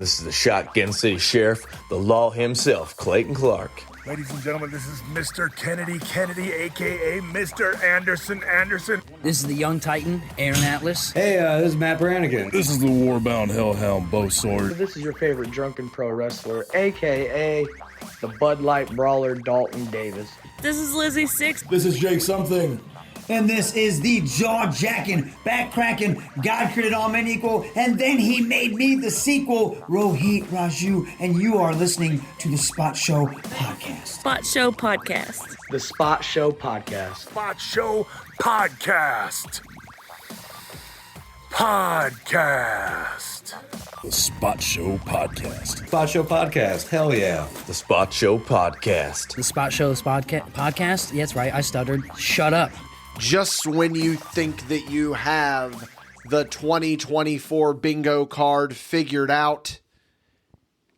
This is the Shotgun City Sheriff, the law himself, Clayton Clark. Ladies and gentlemen, this is Mr. Kennedy, a.k.a. Mr. Anderson. This is the Young Titan, Aaron Atlas. Hey, this is Matt Brannigan. This is the Warbound Hellhound Bow Sword. This is your favorite drunken pro wrestler, a.k.a. the Bud Light Brawler, Dalton Davis. This is Lizzie Six. This is Jake Something. And this is the jaw-jacking, back-cracking, God created all men equal, and then he made me the sequel, Rohit Raju, and you are listening to the Spot Show Podcast. Spot Show Podcast. The Spot Show Podcast. Spot Show Podcast. The Spot Show Podcast. Spot Show Podcast. Hell yeah. The Spot Show Podcast. The Spot Show Podcast? Yeah, that's right, I stuttered. Shut up. Just when you think that you have the 2024 bingo card figured out,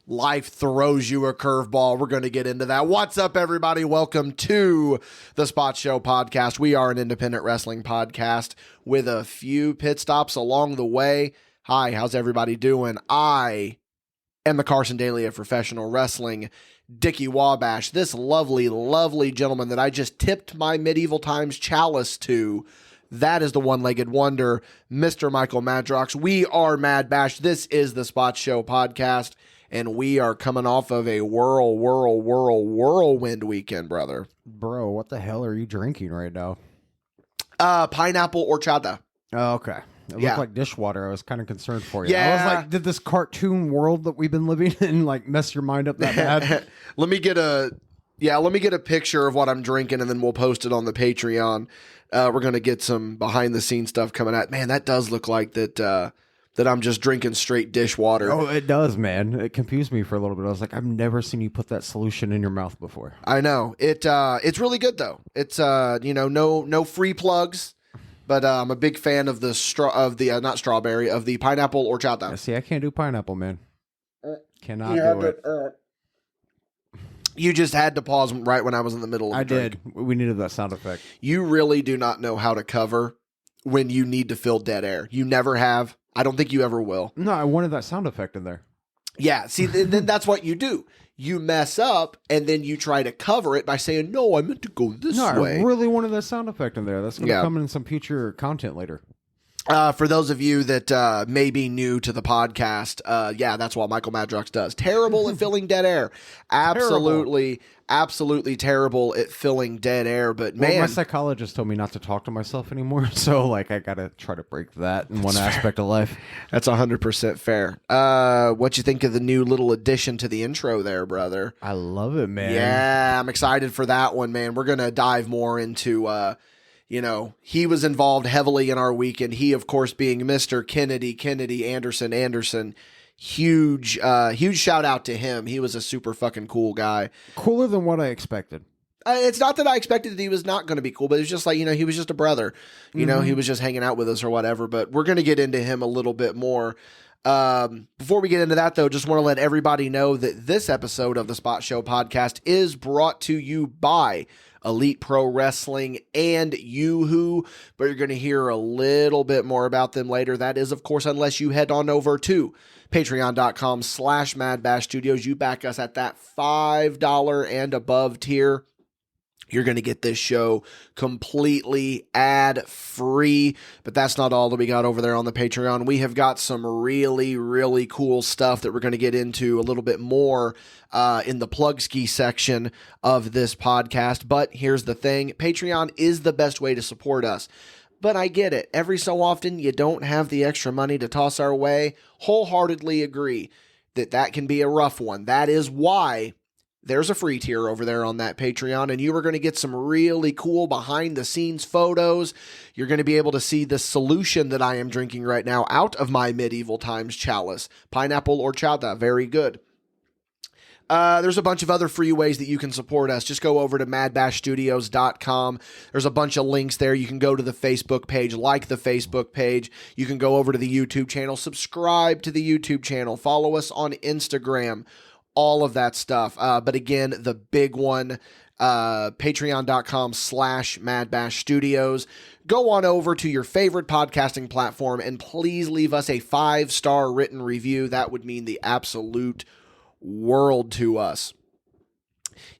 life throws you a curveball. We're going to get into that. What's up, everybody? Welcome to the Spot Show Podcast. We are an independent wrestling podcast with a few pit stops along the way. Hi, how's everybody doing? I am the Carson Daly of professional wrestling, Dickie Wabash, this lovely, lovely gentleman that I just tipped my medieval times chalice to. That is the one-legged wonder, Mr. Michael Madrox. We are MadBash. This is the Spot Show Podcast, and we are coming off of a whirlwind weekend, brother. Bro, what the hell are you drinking right now? Pineapple horchata. Oh, okay. It looked like dishwater. I was kind of concerned for you. Yeah. I was like, did this cartoon world that we've been living in like mess your mind up that bad? Let me get a picture of what I'm drinking, and then we'll post it on the Patreon. We're going to get some behind the scenes stuff coming out. Man, that does look like that I'm just drinking straight dishwater. Oh, it does, man. It confused me for a little bit. I was like, I've never seen you put that solution in your mouth before. I know. It's really good though. It's no free plugs. But I'm a big fan of the the pineapple horchata. Yeah, see, I can't do pineapple, man. Cannot do it. You just had to pause right when I was in the middle of the drink. I did. We needed that sound effect. You really do not know how to cover when you need to fill dead air. You never have. I don't think you ever will. No, I wanted that sound effect in there. Yeah, see, then that's what you do. You mess up, and then you try to cover it by saying, no, I meant to go this way. I really wanted that sound effect in there. That's going to come in some future content later. For those of you that may be new to the podcast, that's what Michael Madrox does. Terrible at filling dead air. Absolutely terrible at filling dead air. But man, my psychologist told me not to talk to myself anymore, so I got to try to break that in one aspect of life. That's 100% fair. What you think of the new little addition to the intro there, brother? I love it, man. Yeah, I'm excited for that one, man. We're gonna dive more into. He was involved heavily in our weekend. He, of course, being Mr. Kennedy, Anderson. Huge shout out to him. He was a super fucking cool guy. Cooler than what I expected. It's not that I expected that he was not going to be cool, but it's just like, he was just a brother. He was just hanging out with us or whatever. But we're going to get into him a little bit more. Before we get into that, though, just want to let everybody know that this episode of the Spot Show Podcast is brought to you by Elite Pro Wrestling and Yoo-Hoo, but you're going to hear a little bit more about them later. That is, of course, unless you head on over to patreon.com/MadBash Studios. You back us at that $5 and above tier. You're going to get this show completely ad-free, but that's not all that we got over there on the Patreon. We have got some really, really cool stuff that we're going to get into a little bit more in the podski section of this podcast. But here's the thing. Patreon is the best way to support us. But I get it. Every so often, you don't have the extra money to toss our way. Wholeheartedly agree that can be a rough one. That is why there's a free tier over there on that Patreon, and you are going to get some really cool behind-the-scenes photos. You're going to be able to see the solution that I am drinking right now out of my medieval times chalice. Pineapple horchata, very good. There's a bunch of other free ways that you can support us. Just go over to madbashstudios.com. There's a bunch of links there. You can go to the Facebook page, like the Facebook page. You can go over to the YouTube channel, subscribe to the YouTube channel, follow us on Instagram. all of that stuff. But again, the big one, patreon.com/MadBash Studios. Go on over to your favorite podcasting platform and please leave us a 5-star written review. That would mean the absolute world to us.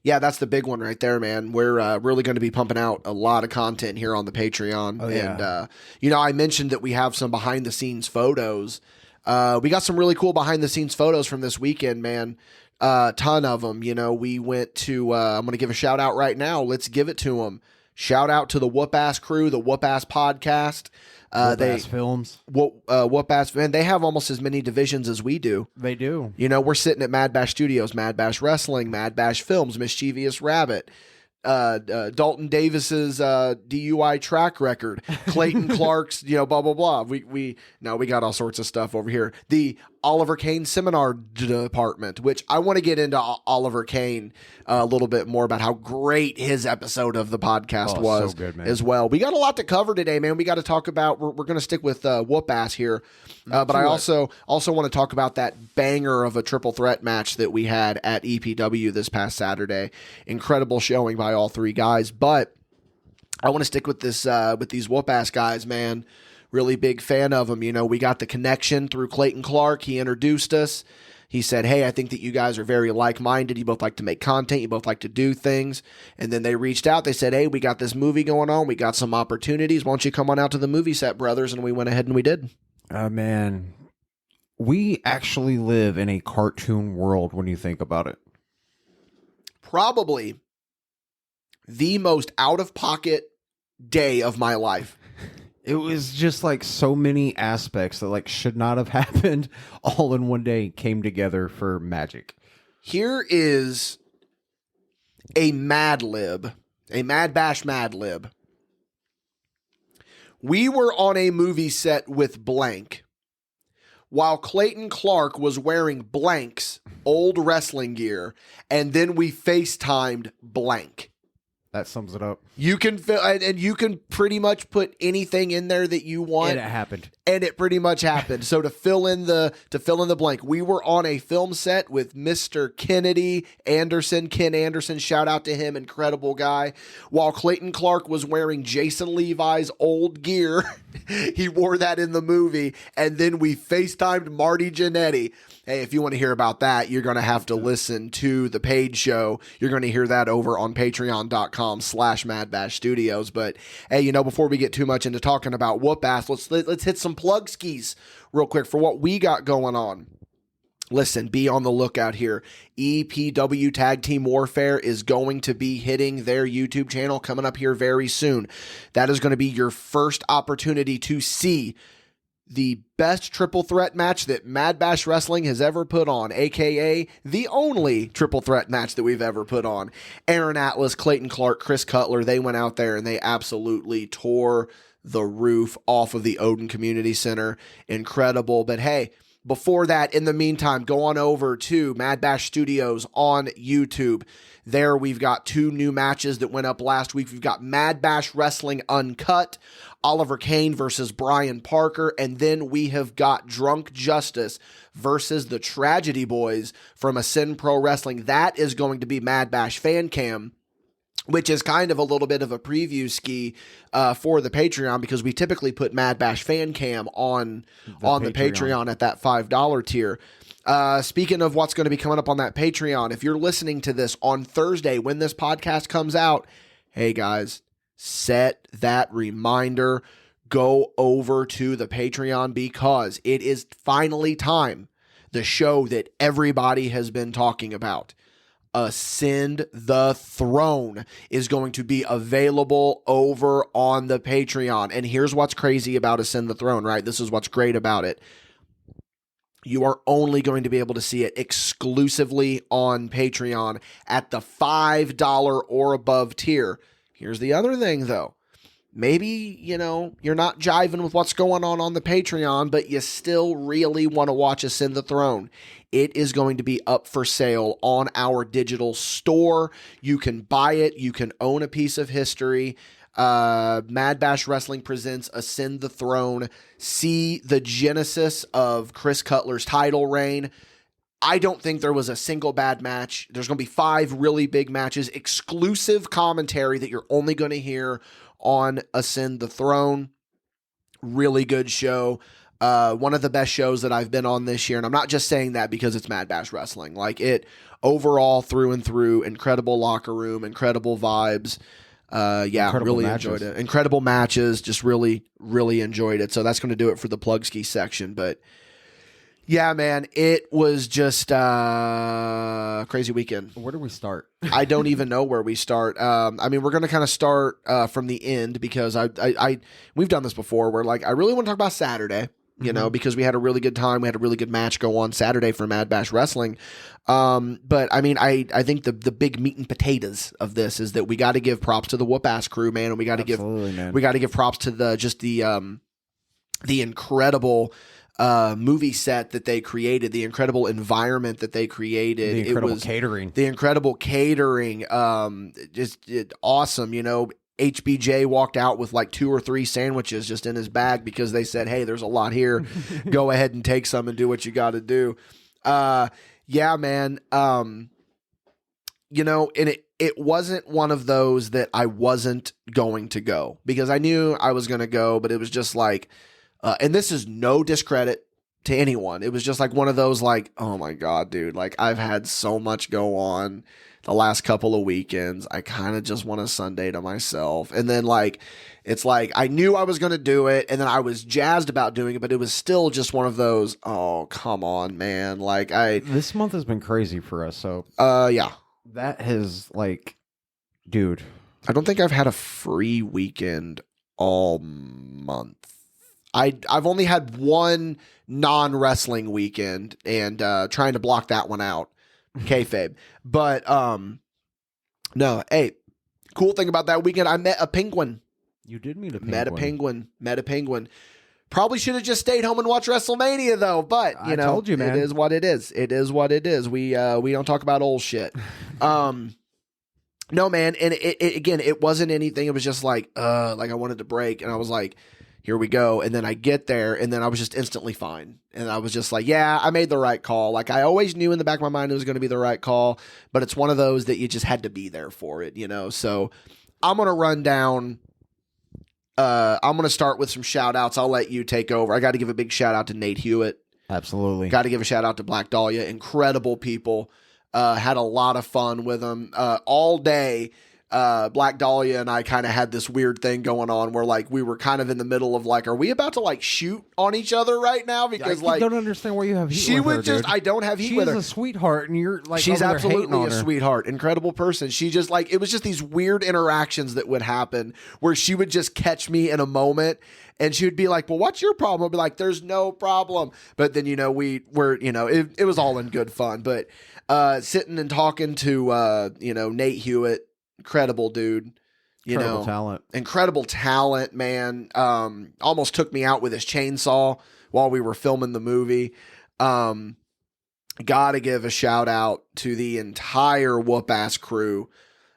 Yeah, that's the big one right there, man. We're really going to be pumping out a lot of content here on the Patreon. Oh, yeah. And, I mentioned that we have some behind-the-scenes photos. We got some really cool behind-the-scenes photos from this weekend, man. Ton of them. We went to, I'm going to give a shout-out right now. Let's give it to them. Shout out to the Wupass crew, the Wupass podcast. Wupass Films. Wupass, man, they have almost as many divisions as we do. They do. We're sitting at MadBash Studios, MadBash Wrestling, MadBash Films, Mischievous Rabbit, Dalton Davis's DUI track record, Clayton Clark's, blah blah blah. We got all sorts of stuff over here. The Oliver Kane seminar department, which I want to get into Oliver Kane a little bit more about how great his episode of the podcast was so good, man. as well. We got a lot to cover today, man. We got to talk about. We're going to stick with Wupass here, but I also want to talk about that banger of a triple threat match that we had at EPW this past Saturday. Incredible showing by all three guys, but I want to stick with this with these Wupass guys, man. Really big fan of them. We got the connection through Clayton Clark. He introduced us. He said, hey, I think that you guys are very like-minded. You both like to make content. You both like to do things. And then they reached out. They said, hey, we got this movie going on. We got some opportunities. Why don't you come on out to the movie set, brothers? And we went ahead and we did. Man, we actually live in a cartoon world when you think about it. Probably the most out-of-pocket day of my life. It was just like so many aspects that like should not have happened all in one day came together for magic. Here is a Mad Lib, a MadBash Mad Lib. We were on a movie set with blank while Clayton Clark was wearing blank's old wrestling gear, and then we FaceTimed blank. That sums it up. You can and you can pretty much put anything in there that you want. And it happened. And it pretty much happened. So to fill in the blank, we were on a film set with Mr. Kennedy Anderson, Ken Anderson. Shout out to him, incredible guy. While Clayton Clark was wearing Jason Levi's old gear, he wore that in the movie. And then we FaceTimed Marty Jannetty. Hey, if you want to hear about that, you're going to have to listen to the paid show. You're going to hear that over on patreon.com/MadBash Studios. But hey, before we get too much into talking about Wupass, let's hit some plug skis real quick for what we got going on. Listen, be on the lookout here. EPW Tag Team Warfare is going to be hitting their YouTube channel coming up here very soon. That is going to be your first opportunity to see the best triple threat match that MadBash Wrestling has ever put on, aka the only triple threat match that we've ever put on. Aaron Atlas, Clayton Clark, Chris Cutler, they went out there and they absolutely tore the roof off of the Odin Community Center. Incredible. But hey, before that, in the meantime, go on over to MadBash Studios on YouTube. There we've got 2 new matches that went up last week. We've got MadBash Wrestling Uncut, Oliver Kane versus Brian Parker, and then we have got Drunk Justice versus the Tragedy Boys from Ascend Pro Wrestling. That is going to be MadBash Fan Cam, which is kind of a little bit of a preview ski for the Patreon, because we typically put MadBash Fan Cam on the Patreon at that $5 tier. Speaking of what's going to be coming up on that Patreon, if you're listening to this on Thursday when this podcast comes out, hey guys, set that reminder. Go over to the Patreon, because it is finally time. The show that everybody has been talking about, Ascend the Throne, is going to be available over on the Patreon. And here's what's crazy about Ascend the Throne, right? This is what's great about it. You are only going to be able to see it exclusively on Patreon at the $5 or above tier. Here's the other thing, though. Maybe, you're not jiving with what's going on the Patreon, but you still really want to watch Ascend the Throne. It is going to be up for sale on our digital store. You can buy it. You can own a piece of history. MadBash Wrestling presents Ascend the Throne. See the genesis of Chris Cutler's title reign. I don't think there was a single bad match. There's going to be 5 really big matches, exclusive commentary that you're only going to hear on Ascend the Throne. Really good show. One of the best shows that I've been on this year. And I'm not just saying that because it's MadBash Wrestling. Like, it overall through and through, incredible locker room, incredible vibes. Really enjoyed it. Incredible matches. Just really, really enjoyed it. So that's going to do it for the Plugski section. But yeah, man, it was just a crazy weekend. Where do we start? I don't even know where we start. I mean, we're going to kind of start from the end because we've done this before where, like, I really want to talk about Saturday, you know, because we had a really good time. We had a really good match go on Saturday for MadBash Wrestling. But I mean, I think the big meat and potatoes of this is that we got to give props to the Wupass crew, man, and we got to give props to the incredible movie set that they created, the incredible environment that they created, the incredible catering, awesome. You know, HBJ walked out with like 2 or 3 sandwiches just in his bag because they said, hey, there's a lot here. Go ahead and take some and do what you got to do. Yeah, man. You know, and it wasn't one of those that I wasn't going to go because I knew I was going to go, but it was just like, and this is no discredit to anyone. It was just like one of those like, oh my God, dude, like I've had so much go on the last couple of weekends. I kind of just want a Sunday to myself. And then like, it's like, I knew I was going to do it and then I was jazzed about doing it, but it was still just one of those, oh, come on, man. Like this month has been crazy for us. So, yeah, that has like, dude, I don't think I've had a free weekend all month. I've only had one non-wrestling weekend and trying to block that one out. Kayfabe. But no, hey, cool thing about that weekend, I met a penguin. You did meet a penguin. Met a penguin. Probably should have just stayed home and watched WrestleMania though, but you know, told you, man. It is what it is. It is what it is. We don't talk about old shit. No, man, and it wasn't anything. It was just like I wanted to break, and I was like, here we go. And then I get there, and then I was just instantly fine. And I was just like, yeah, I made the right call. Like, I always knew in the back of my mind it was going to be the right call, but it's one of those that you just had to be there for it, you know? So I'm going to run down. I'm going to start with some shout outs. I'll let you take over. I got to give a big shout out to Nate Hewitt. Absolutely. Got to give a shout out to Black Dahlia. Incredible people. Had a lot of fun with them all day. Black Dahlia and I kind of had this weird thing going on where like we were kind of in the middle of like, are we about to like shoot on each other right now? Because I don't understand why you have heat she with would her, just, dude. I don't have heat with her. She's a sweetheart and you're like, she's absolutely a her. sweetheart, incredible person. She just like, it was just these weird interactions that would happen where she would just catch me in a moment and she would be like, well, what's your problem? I'd be like, there's no problem. But then, you know, it was all in good fun, but sitting and talking to, Nate Hewitt, incredible dude. Incredible talent, man. Almost took me out with his chainsaw while we were filming the movie. Gotta give a shout out to the entire Wupass crew.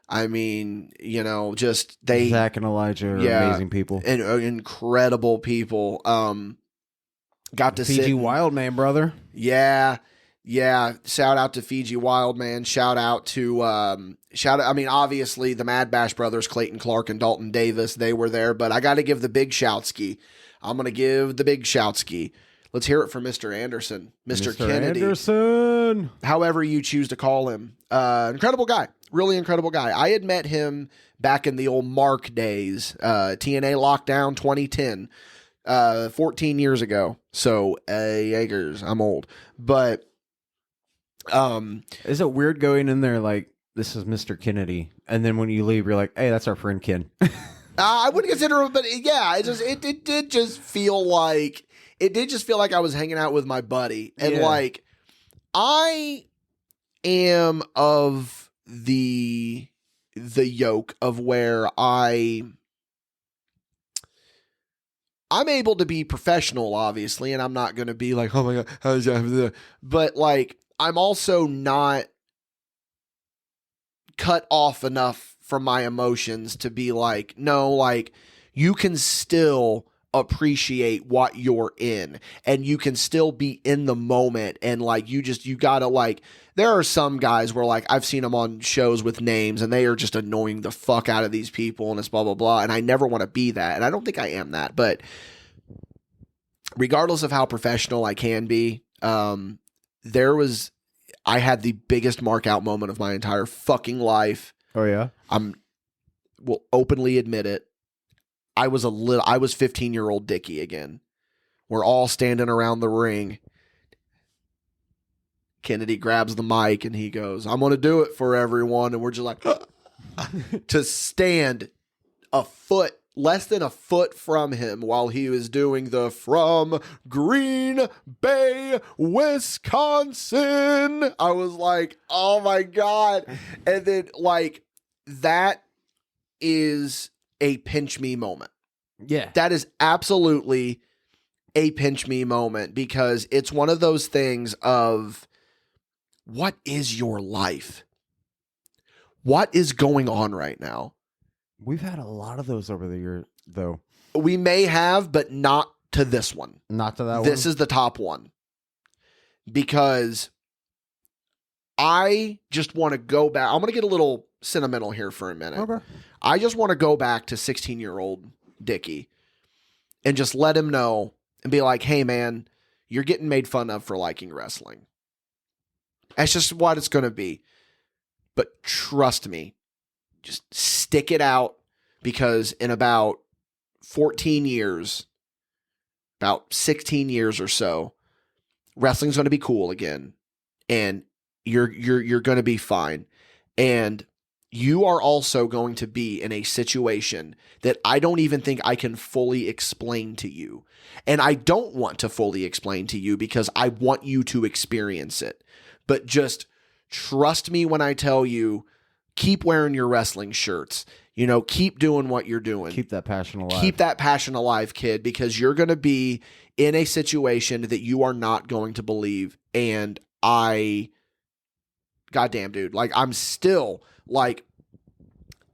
I mean, you know, just Zach and Elijah are amazing people. And incredible people. Got to Fiji Wild Man, brother. Yeah. Shout out to Fiji Wild Man. Shout out to I mean, obviously the MadBash brothers, Clayton Clark and Dalton Davis, they were there, but I got to give the big shoutski. I'm going to give the big shoutski. Let's hear it from Mr. Anderson, Mr. Kennedy. Anderson. However you choose to call him. Incredible guy. Really incredible guy. I had met him back in the old Mark days, TNA Lockdown 2010, 14 years ago. So, Jaegers, I'm old. But is it weird going in there like, this is Mr. Kennedy, and then when you leave, you're like, hey, that's our friend Ken? I wouldn't consider it, but yeah, it did just feel like I was hanging out with my buddy, and like I am of the yoke of where I'm able to be professional, obviously, and I'm not going to be like, oh my God, how's that? But like, I'm also not cut off enough from my emotions to be like, no, like you can still appreciate what you're in, and you can still be in the moment. And like, you gotta like, there are some guys where like I've seen them on shows with names and they are just annoying the fuck out of these people and it's blah, blah, blah. And I never want to be that. And I don't think I am that, but regardless of how professional I can be, I had the biggest mark out moment of my entire fucking life. Oh yeah. Will openly admit it. I was 15-year-old Dickie again. We're all standing around the ring. Kennedy grabs the mic and he goes, "I'm going to do it for everyone." And we're just like, to stand less than a foot from him while he was doing the "From Green Bay, Wisconsin." I was like, oh my God. And then like, that is a pinch me moment. Yeah. That is absolutely a pinch me moment, because it's one of those things of, what is your life? What is going on right now? We've had a lot of those over the year, though. We may have, but not to this one. Not to that one? This is the top one. Because I just want to go back. I'm going to get a little sentimental here for a minute. Okay. I just want to go back to 16-year-old Dickie and just let him know and be like, "Hey, man, you're getting made fun of for liking wrestling. That's just what it's going to be. But trust me, just stick it out, because in about 14 years, about 16 years or so, wrestling's going to be cool again, and you're going to be fine. And you are also going to be in a situation that I don't even think I can fully explain to you. And I don't want to fully explain to you because I want you to experience it. But just trust me when I tell you, keep wearing your wrestling shirts. You know, keep doing what you're doing. Keep that passion alive. Keep that passion alive, kid, because you're going to be in a situation that you are not going to believe. And goddamn, dude, like, I'm still like,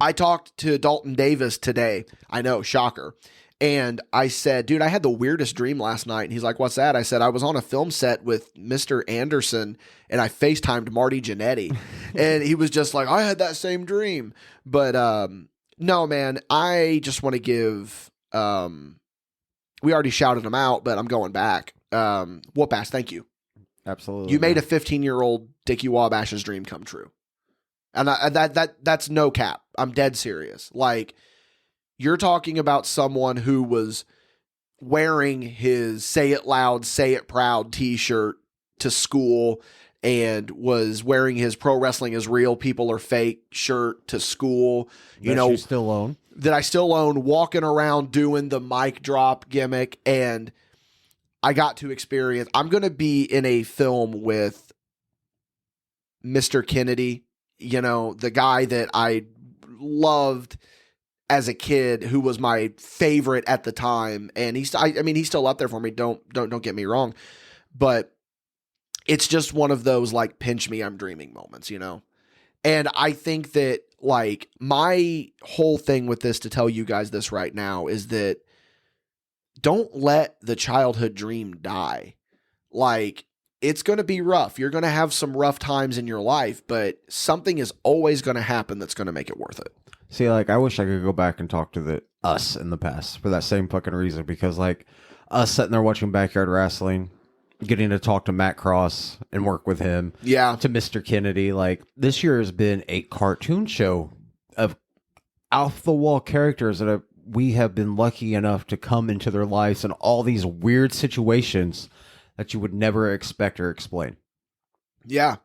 I talked to Dalton Davis today. I know, shocker. And I said, "Dude, I had the weirdest dream last night." And he's like, "What's that?" I said, "I was on a film set with Mr. Anderson and I FaceTimed Marty Jannetty." And he was just like, "I had that same dream." But no, man, I just want to give, we already shouted him out, but I'm going back. Wupass, thank you. Absolutely. You made a 15-year-old Dickie Wabash's dream come true. And that's no cap. I'm dead serious. Like, you're talking about someone who was wearing his "Say It Loud, Say It Proud" t-shirt to school, and was wearing his "Pro Wrestling is Real, People Are Fake" shirt to school. You know, still own. That I still own, walking around doing the mic drop gimmick. And I got to experience, I'm going to be in a film with Mr. Kennedy, you know, the guy that I loved as a kid, who was my favorite at the time. And he's still up there for me. Don't get me wrong, but it's just one of those like pinch me, I'm dreaming moments, you know? And I think that like my whole thing with this, to tell you guys this right now, is that don't let the childhood dream die. Like, it's going to be rough. You're going to have some rough times in your life, but something is always going to happen that's going to make it worth it. See, like, I wish I could go back and talk to us in the past for that same fucking reason, because like us sitting there watching Backyard Wrestling, getting to talk to Matt Cross and work with him. Yeah. To Mr. Kennedy. Like, this year has been a cartoon show of off the wall characters that we have been lucky enough to come into their lives in all these weird situations that you would never expect or explain. Yeah.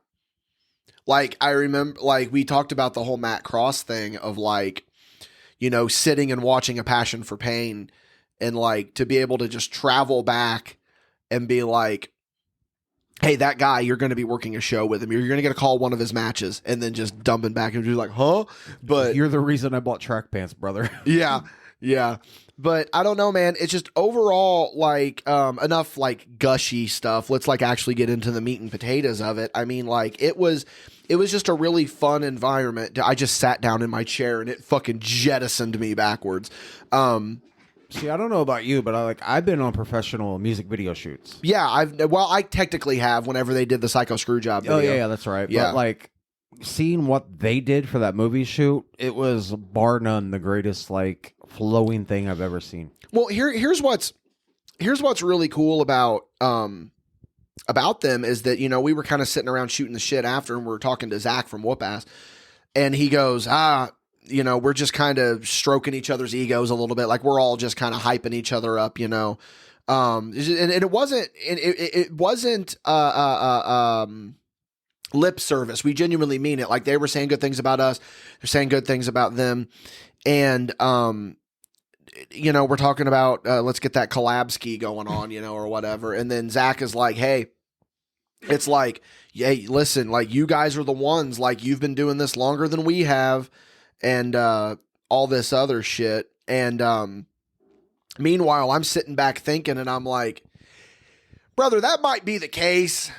Like, I remember, like, we talked about the whole Matt Cross thing of, like, you know, sitting and watching A Passion for Pain, and, like, to be able to just travel back and be like, "Hey, that guy, you're going to be working a show with him. You're going to get a call one of his matches," and then just dumping back and be like, "Huh?" But you're the reason I bought track pants, brother. Yeah. Yeah. But I don't know, man. It's just overall, like, enough like gushy stuff. Let's like actually get into the meat and potatoes of it. I mean, like, it was just a really fun environment. I just sat down in my chair and it fucking jettisoned me backwards. See, I don't know about you, but I've been on professional music video shoots. Yeah, I technically have whenever they did the Psycho Screwjob video. Oh yeah, that's right. Yeah. But like seeing what they did for that movie shoot, it was bar none the greatest like flowing thing I've ever seen. Well, here's what's really cool about them is that, you know, we were kind of sitting around shooting the shit after, and we were talking to Zach from Wupass, and he goes, you know, we're just kind of stroking each other's egos a little bit. Like we're all just kind of hyping each other up, you know? And it wasn't lip service. We genuinely mean it. Like they were saying good things about us. They're saying good things about them. And, you know, we're talking about, let's get that collab ski going on, you know, or whatever. And then Zach is like, hey, it's like, hey, listen, like you guys are the ones, like you've been doing this longer than we have. And all this other shit. And meanwhile, I'm sitting back thinking, and I'm like, brother, that might be the case.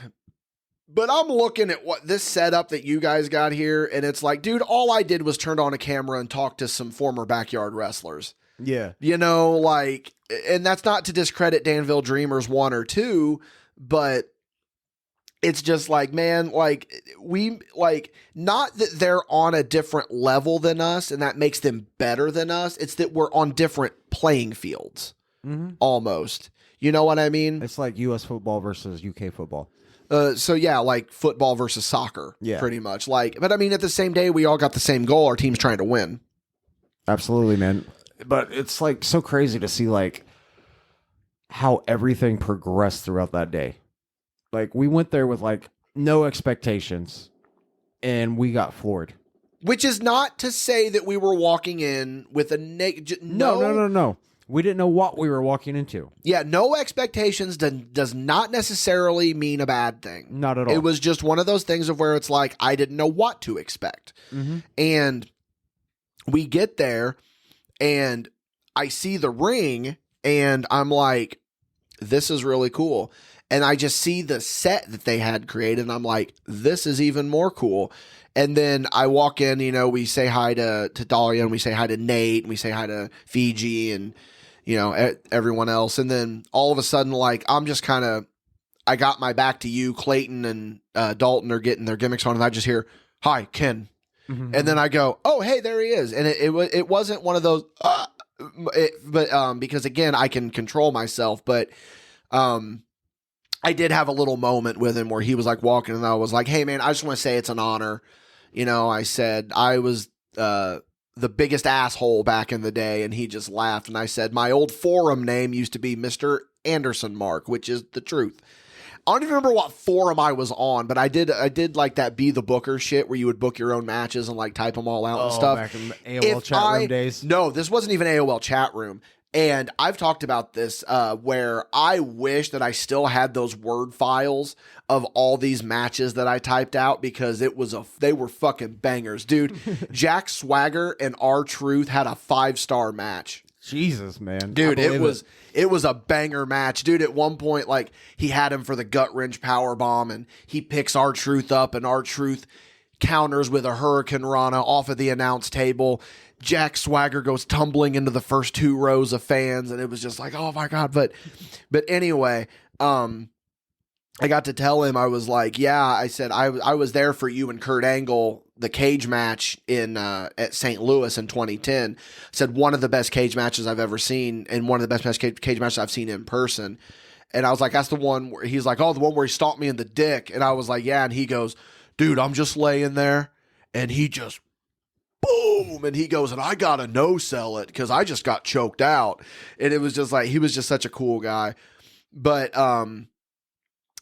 But I'm looking at what this setup that you guys got here, and it's like, dude, all I did was turn on a camera and talk to some former backyard wrestlers. Yeah. You know, like, and that's not to discredit Danville Dreamers 1 or 2, but it's just like, man, like we like, not that they're on a different level than us and that makes them better than us. It's that we're on different playing fields almost. You know what I mean? It's like U.S. football versus UK football. So yeah, like football versus soccer, yeah, pretty much. Like, but I mean, at the same day, we all got the same goal. Our team's trying to win. Absolutely, man. But it's like so crazy to see like how everything progressed throughout that day. Like we went there with like no expectations, and we got floored. Which is not to say that we were walking in with a no. We didn't know what we were walking into. Yeah, no expectations does not necessarily mean a bad thing. Not at all. It was just one of those things of where it's like, I didn't know what to expect. And we get there, and I see the ring, and I'm like, this is really cool. And I just see the set that they had created, and I'm like, this is even more cool. And then I walk in, you know, we say hi to Dahlia, and we say hi to Nate, and we say hi to Fiji, and, you know, everyone else. And then all of a sudden, like, I'm just kind of, I got my back to you. Clayton and Dalton are getting their gimmicks on, and I just hear, hi, Ken. And then I go, oh, hey, there he is. And it wasn't one of those, because again, I can control myself, but I did have a little moment with him where he was like walking, and I was like, hey man, I just want to say it's an honor. You know, I said I was the biggest asshole back in the day, and he just laughed. And I said, my old forum name used to be Mr. Anderson Mark, which is the truth. I don't even remember what forum I was on, but I did like that Be the Booker shit where you would book your own matches and like type them all out and stuff. Back in AOL chat room days. No, this wasn't even AOL chat room. And I've talked about this where I wish that I still had those Word files of all these matches that I typed out, because they were fucking bangers. Dude, Jack Swagger and R-Truth had a 5-star match. Jesus, man. Dude, it was a banger match. Dude, at one point, like, he had him for the gut wrench power bomb, and he picks R-Truth up, and R-Truth counters with a Hurricane Rana off of the announce table. Jack Swagger goes tumbling into the first 2 rows of fans, and it was just like, oh my God. But anyway, I got to tell him, I was like, yeah, I said, I was there for you and Kurt Angle, the cage match at St. Louis in 2010. I said, one of the best cage matches I've ever seen, and one of the best cage matches I've seen in person. And I was like, that's the one where he's like, oh, the one where he stomped me in the dick. And I was like, yeah. And he goes, dude, I'm just laying there, and he just boom, and he goes, and I gotta no-sell it because I just got choked out. And it was just like, he was just such a cool guy. But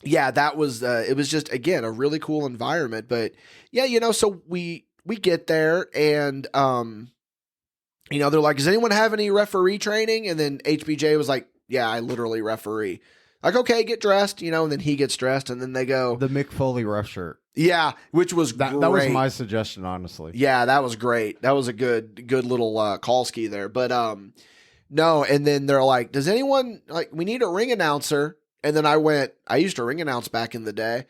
yeah, that was it was just, again, a really cool environment. But yeah, you know, so we get there, and you know, they're like, does anyone have any referee training? And then HBJ was like, yeah, I literally referee. Like, okay, get dressed, you know, and then he gets dressed, and then they go. The Mick Foley ref shirt. Yeah, which was great. That was my suggestion, honestly. Yeah, that was great. That was a good little call ski there. But no, and then they're like, does anyone, like, we need a ring announcer. And then I went, I used to ring announce back in the day.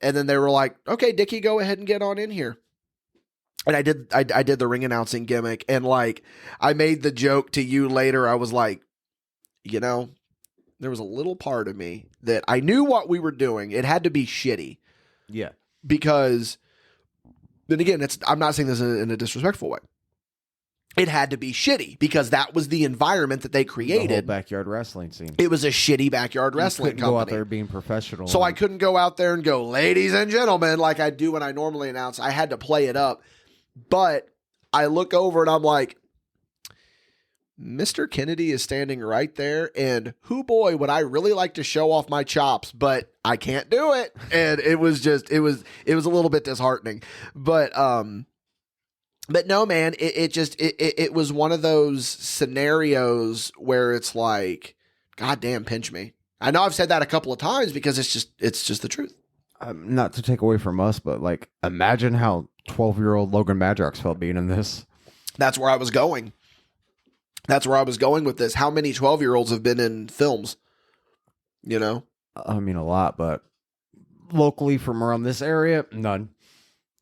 And then they were like, okay, Dickie, go ahead and get on in here. And I did the ring announcing gimmick, and like, I made the joke to you later. I was like, you know, there was a little part of me that I knew what we were doing. It had to be shitty. Yeah. Because, then again, I'm not saying this in a disrespectful way. It had to be shitty because that was the environment that they created. The whole backyard wrestling scene. It was a shitty backyard wrestling company. Go out there being professional. So I couldn't go out there and go, ladies and gentlemen, like I do when I normally announce. I had to play it up. But I look over and I'm like, Mr. Kennedy is standing right there, and boy, would I really like to show off my chops, but I can't do it. And it was a little bit disheartening. But no, man, it was one of those scenarios where it's like, God damn, pinch me. I know I've said that a couple of times because it's just the truth. Not to take away from us, but like, imagine how 12-year-old Logan Madrox felt being in this. That's where I was going. That's where I was going with this. How many 12-year-olds have been in films? You know? I mean, a lot, but locally from around this area, none.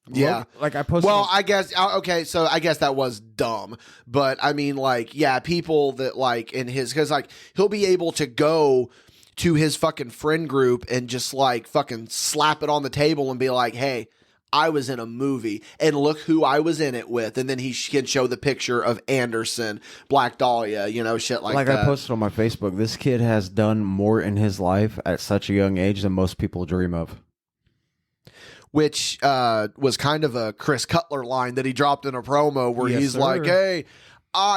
Yeah. Like I posted. Well, I guess, okay, so I guess that was dumb. But I mean, like, yeah, people that like in his, because like he'll be able to go to his fucking friend group and just like fucking slap it on the table and be like, hey, I was in a movie and look who I was in it with. And then he can show the picture of Anderson, Black Dahlia, you know, shit like that. Like I posted on my Facebook, this kid has done more in his life at such a young age than most people dream of. Which was kind of a Chris Cutler line that he dropped in a promo where he's like, hey,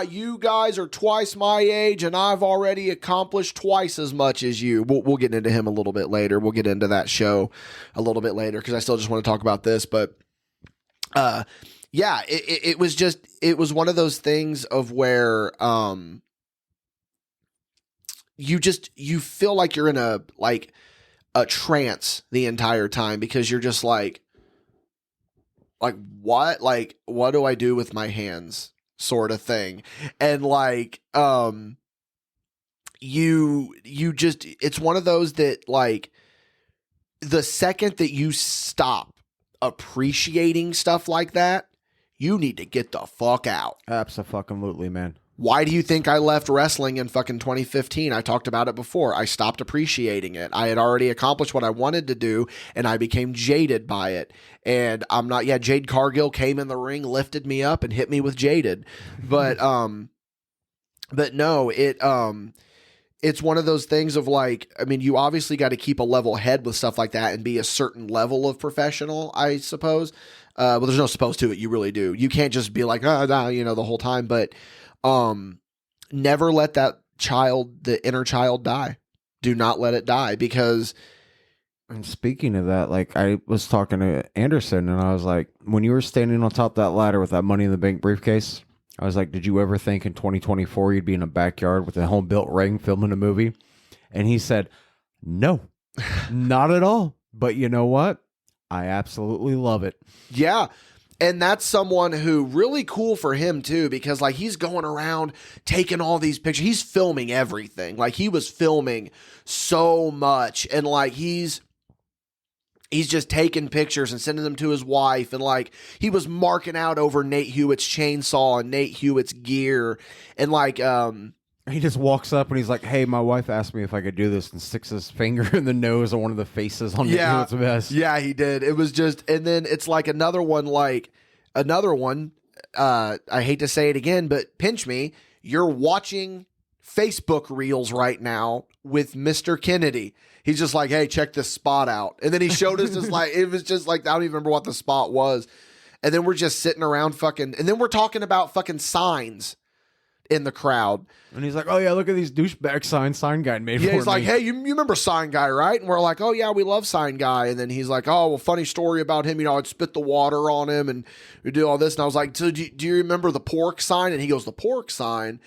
you guys are twice my age and I've already accomplished twice as much as you. We'll get into him a little bit later. We'll get into that show a little bit later because I still just want to talk about this. But yeah, it was one of those things of where you feel like you're in a trance the entire time because you're just like what? Like, what do I do with my hands? Sort of thing. And like, it's one of those that like the second that you stop appreciating stuff like that, you need to get the fuck out. Absolutely, man. Why do you think I left wrestling in fucking 2015? I talked about it before. I stopped appreciating it. I had already accomplished what I wanted to do, and I became jaded by it. And I'm not, Jade Cargill came in the ring, lifted me up, and hit me with jaded. But no, it's one of those things of like, I mean, you obviously got to keep a level head with stuff like that and be a certain level of professional, I suppose. Well, there's no supposed to it. You really do. You can't just be like, the whole time, but never let that the inner child die. Do not let it die because. And speaking of that, like I was talking to Anderson and I was like, when you were standing on top of that ladder with that Money in the Bank briefcase, I was like, did you ever think in 2024 you'd be in a backyard with a home built ring filming a movie? And he said, no, not at all. But you know what? I absolutely love it. Yeah. And that's someone who really cool for him too, because like he's going around taking all these pictures. He's filming everything. Like he was filming so much and like he's just taking pictures and sending them to his wife. And like he was marking out over Nate Hewitt's chainsaw and Nate Hewitt's gear. And like, he just walks up and he's like, hey, my wife asked me if I could do this and sticks his finger in the nose of one of the faces on Nate Hewitt's vest. Yeah, he did. It was just, and then it's like another one, I hate to say it again, but pinch me. You're watching Facebook reels right now with Mr. Kennedy. He's just like, hey, check this spot out. And then he showed us this it was just like, I don't even remember what the spot was. And then we're just sitting around and then we're talking about fucking signs in the crowd. And he's like, oh yeah, look at these douchebag sign guy made for me. Yeah, he's like, hey, you remember Sign Guy, right? And we're like, oh yeah, we love Sign Guy. And then he's like, oh, well, funny story about him. I'd spit the water on him and we do all this. And I was like, so do you remember the pork sign? And he goes, the pork sign?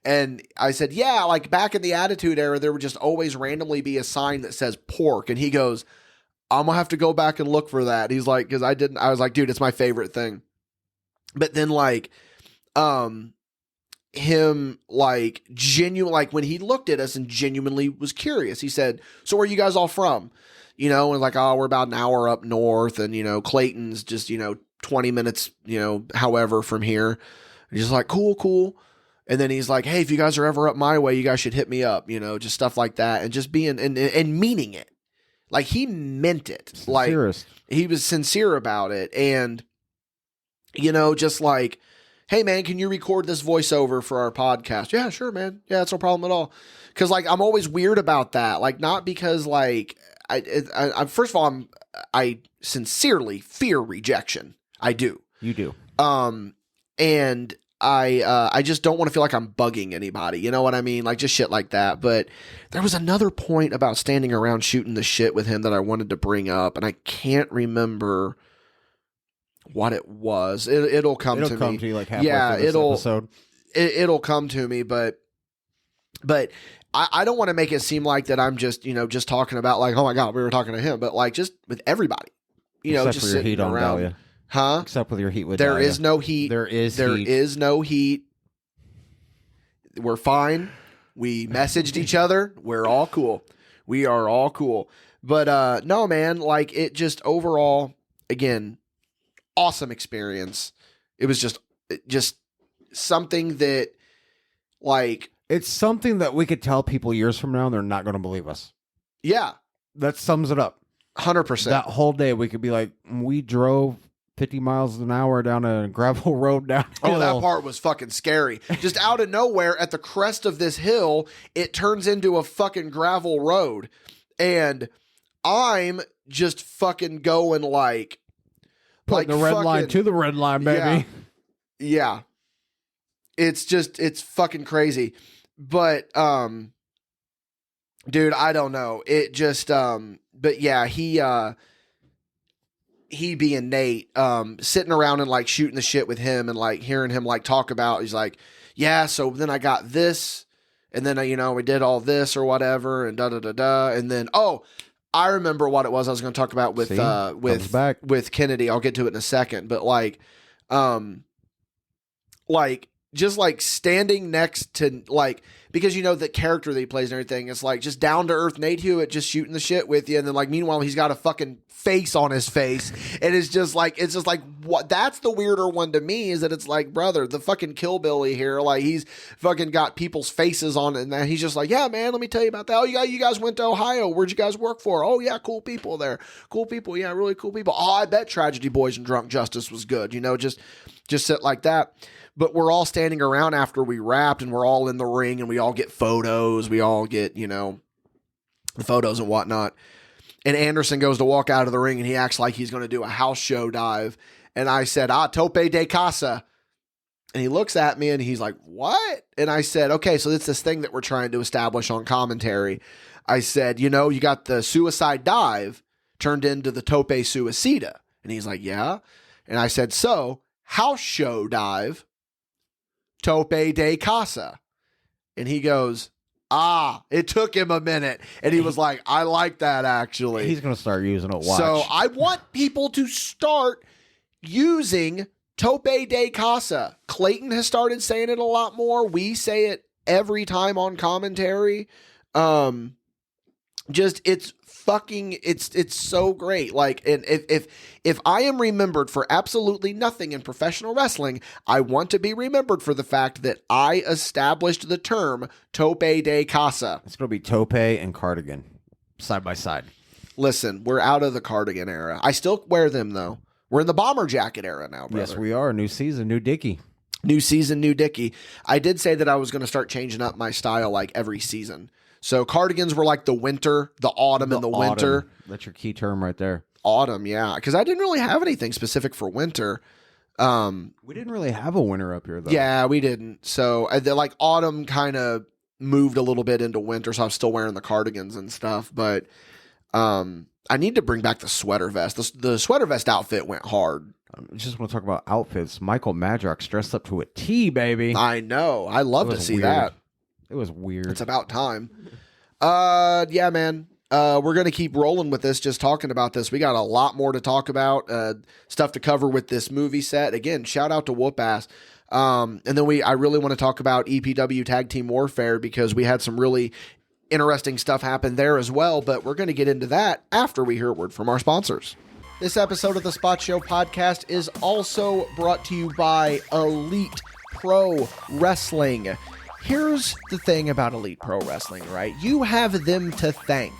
And I said, yeah, like back in the Attitude Era, there would just always randomly be a sign that says pork. And he goes, I'm gonna have to go back and look for that. He's like, because I was like, dude, it's my favorite thing. But then like, him like genuine, like when he looked at us and genuinely was curious, he said, so where are you guys all from? And like, oh, we're about an hour up north, and Clayton's just 20 minutes however from here. And he's just like, cool. And then he's like, hey, if you guys are ever up my way, you guys should hit me up, you know, just stuff like that. And just being and meaning it. Like, he meant it. Sincerest. Like, he was sincere about it. And, you know, just like, hey, man, can you record this voiceover for our podcast? Yeah, sure, man. Yeah, that's no problem at all. Because, like, I'm always weird about that. Like, not because, like, I first of all, I sincerely fear rejection. I do. You do. And I just don't want to feel like I'm bugging anybody. You know what I mean? Like, just shit like that. But there was another point about standing around shooting the shit with him that I wanted to bring up, and I can't remember what it was. It'll come to me. It'll come to you like halfway through this episode. It'll come to me, but I don't want to make it seem like that I'm just, you know, just talking about like, oh my God, we were talking to him, but like just with everybody, you know, just for your sitting heat around. On Dahlia. Huh? Except with your heat with There Dahlia. is no heat. There is no heat. We're fine. We messaged each other. We're all cool. We are all cool. But no, man, like it just overall, again, awesome experience. It was just something that like it's something that we could tell people years from now and they're not going to believe us. Yeah. That sums it up. 100%. That whole day we could be like, we drove 50 miles an hour down a gravel road downhill. Oh, that part was fucking scary. Just out of nowhere at the crest of this hill, it turns into a fucking gravel road. And I'm just fucking going like putting the red line to the red line, baby. Yeah. It's fucking crazy. But dude, I don't know. It just but yeah, he being Nate, sitting around and like shooting the shit with him and like hearing him like talk about, he's like, yeah, so then I got this and then, you know, we did all this or whatever and da-da-da-da. And then, oh, I remember what it was I was going to talk about with Kennedy. I'll get to it in a second, but like just like standing next to like, because you know the character that he plays and everything, it's like just down to earth Nate Hewitt just shooting the shit with you, and then like meanwhile he's got a fucking face on his face, and it's just like what? That's the weirder one to me, is that it's like, brother, the fucking Killbilly here, like he's fucking got people's faces on it, and then he's just like, yeah, man, let me tell you about that. Oh, you guys went to Ohio. Where'd you guys work for? Oh yeah, cool people there. Cool people, yeah, really cool people. Oh, I bet Tragedy Boys and Drunk Justice was good. You know, just sit like that. But we're all standing around after we wrapped, and we're all in the ring, and we all get photos. We all get, you know, the photos and whatnot. And Anderson goes to walk out of the ring, and he acts like he's going to do a house show dive. And I said, tope de casa. And he looks at me, and he's like, what? And I said, okay, so it's this thing that we're trying to establish on commentary. I said, you know, you got the suicide dive turned into the tope suicida. And he's like, yeah. And I said, so house show dive, tope de casa. And he goes, it took him a minute. And he was like, I like that actually. He's going to start using it. Watch. So I want people to start using tope de casa. Clayton has started saying it a lot more. We say it every time on commentary. It's so great. Like, and if I am remembered for absolutely nothing in professional wrestling, I want to be remembered for the fact that I established the term tope de casa. It's going to be tope and cardigan side by side. Listen, we're out of the cardigan era. I still wear them though. We're in the bomber jacket era now, brother. Yes, we are. New season, new Dickie. New season, new Dickie. I did say that I was going to start changing up my style like every season. So cardigans were like the winter, the autumn, and the winter. That's your key term right there. Autumn, yeah. Because I didn't really have anything specific for winter. We didn't really have a winter up here, though. Yeah, we didn't. So like autumn kind of moved a little bit into winter, so I'm still wearing the cardigans and stuff. But I need to bring back the sweater vest. The sweater vest outfit went hard. I just want to talk about outfits. Michael Madrox dressed up to a T, baby. I know. I love to see weird. that. It was weird. It's about time. Yeah, man. We're going to keep rolling with this, just talking about this. We got a lot more to talk about, stuff to cover with this movie set. Again, shout out to Wupass. And then I really want to talk about EPW Tag Team Warfare, because we had some really interesting stuff happen there as well. But we're going to get into that after we hear a word from our sponsors. This episode of the Spot Show podcast is also brought to you by Elite Pro Wrestling. Here's the thing about Elite Pro Wrestling, right? You have them to thank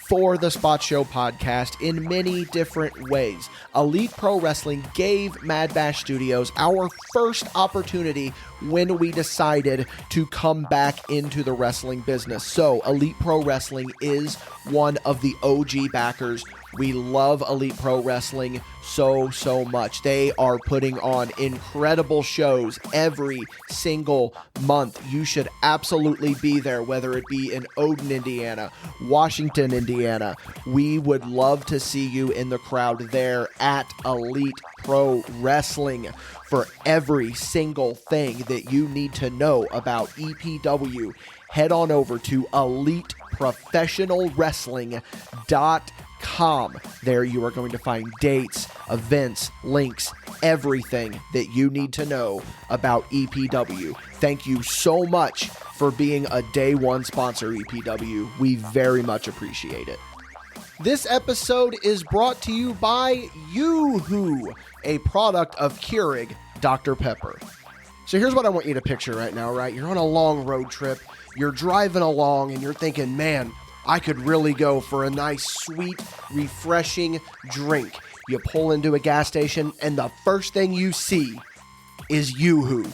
for the Spot Show podcast in many different ways. Elite Pro Wrestling gave MadBash Studios our first opportunity when we decided to come back into the wrestling business. So Elite Pro Wrestling is one of the OG backers. We love Elite Pro Wrestling so much. They are putting on incredible shows every single month. You should absolutely be there, whether it be in Odin, Indiana, Washington, Indiana. We would love to see you in the crowd there at Elite Pro Wrestling for every single thing that you need to know about EPW. Head on over to eliteprofessionalwrestling.com. There you are going to find dates, events, links, everything that you need to know about EPW. Thank you so much for being a day one sponsor, EPW. We very much appreciate it. This episode is brought to you by Yoo-Hoo, a product of Keurig Dr. Pepper. So here's what I want you to picture right now, right? You're on a long road trip, you're driving along, and you're thinking, man, I could really go for a nice, sweet, refreshing drink. You pull into a gas station, and the first thing you see is Yoo-Hoo.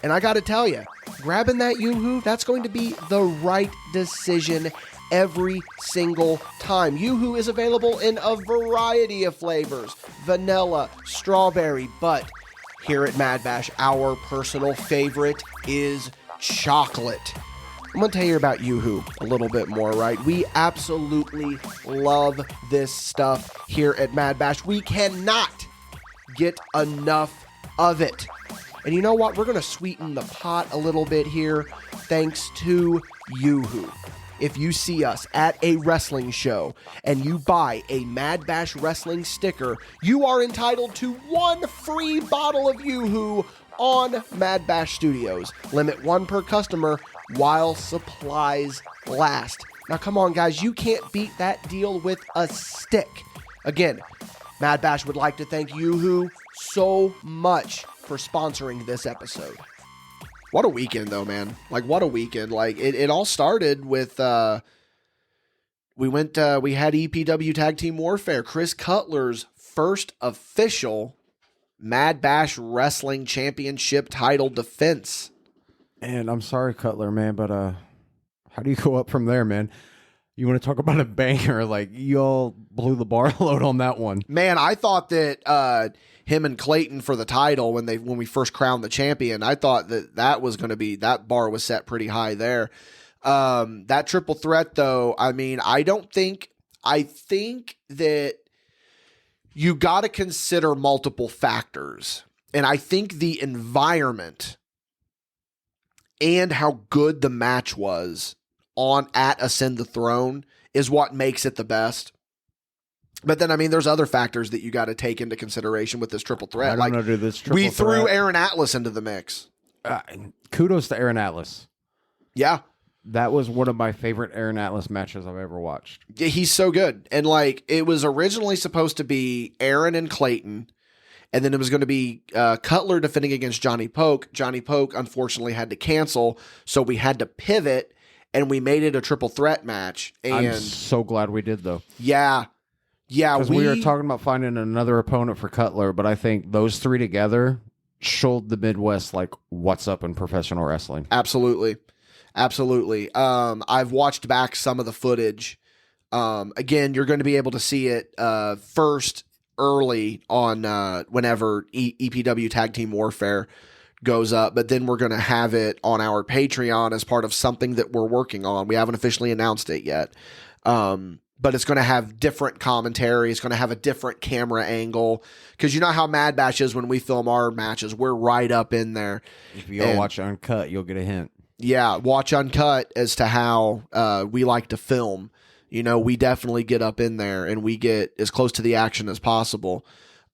And I gotta tell you, grabbing that Yoo-Hoo, that's going to be the right decision every single time. Yoo-Hoo is available in a variety of flavors, vanilla, strawberry, but here at MadBash, our personal favorite is chocolate. I'm going to tell you about Yoo-Hoo a little bit more, right? We absolutely love this stuff here at MadBash. We cannot get enough of it. And you know what? We're going to sweeten the pot a little bit here thanks to Yoo-Hoo. If you see us at a wrestling show and you buy a MadBash Wrestling sticker, you are entitled to one free bottle of Yoo-Hoo on MadBash Studios. Limit one per customer while supplies last. Now, come on, guys. You can't beat that deal with a stick. Again, MadBash would like to thank Yoo-Hoo so much for sponsoring this episode. What a weekend, though, man. Like, what a weekend. Like, it all started with, we had EPW Tag Team Warfare, Chris Cutler's first official MadBash Wrestling Championship title defense. And I'm sorry, Cutler, man, but how do you go up from there, man? You want to talk about a banger? Like, y'all blew the bar load on that one. Man, I thought that him and Clayton for the title when we first crowned the champion, I thought that was going to be, that bar was set pretty high there. That triple threat, though, I mean, I think that you got to consider multiple factors. And I think the environment and how good the match was at Ascend the Throne is what makes it the best. But then, I mean, there's other factors that you got to take into consideration with this triple threat. I don't know, dude, this triple we threat. Threw Aaron Atlas into the mix. Kudos to Aaron Atlas. Yeah. That was one of my favorite Aaron Atlas matches I've ever watched. Yeah, he's so good. And, like, it was originally supposed to be Aaron and Clayton, and then it was going to be Cutler defending against Johnny Poke. Johnny Poke, unfortunately, had to cancel, so we had to pivot, and we made it a triple threat match. And I'm so glad we did, though. Yeah. Yeah, because we were talking about finding another opponent for Cutler, but I think those three together showed the Midwest like what's up in professional wrestling. Absolutely. I've watched back some of the footage. Again, you're going to be able to see it first early on whenever EPW Tag Team Warfare goes up, but then we're going to have it on our Patreon as part of something that we're working on. We haven't officially announced it yet. But it's going to have different commentary. It's going to have a different camera angle. Because you know how MadBash is when we film our matches. We're right up in there. If you go watch Uncut, you'll get a hint. Yeah, watch Uncut as to how we like to film. You know, we definitely get up in there and we get as close to the action as possible.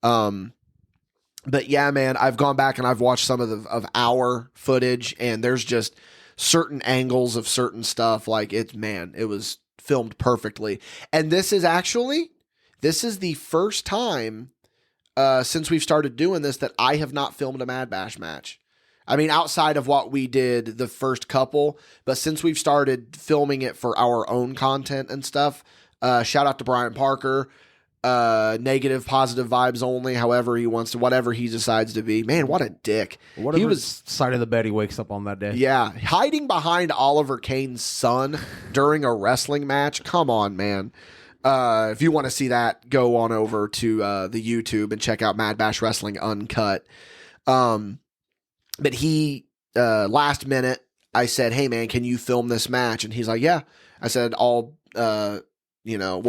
But yeah, man, I've gone back and I've watched some of our footage, and there's just certain angles of certain stuff. Like, it was filmed perfectly. And this is the first time since we've started doing this that I have not filmed a MadBash match. I mean, outside of what we did the first couple, but since we've started filming it for our own content and stuff, shout out to Brian Parker. Negative, positive vibes only, however he wants to, whatever he decides to be. Man, what a dick. Whatever he was side of the bed he wakes up on that day. Yeah, hiding behind Oliver Kane's son during a wrestling match. Come on, man. If you want to see that, go on over to the YouTube and check out MadBash Wrestling Uncut. But he, last minute, I said, hey, man, can you film this match? And he's like, yeah. I said, we'll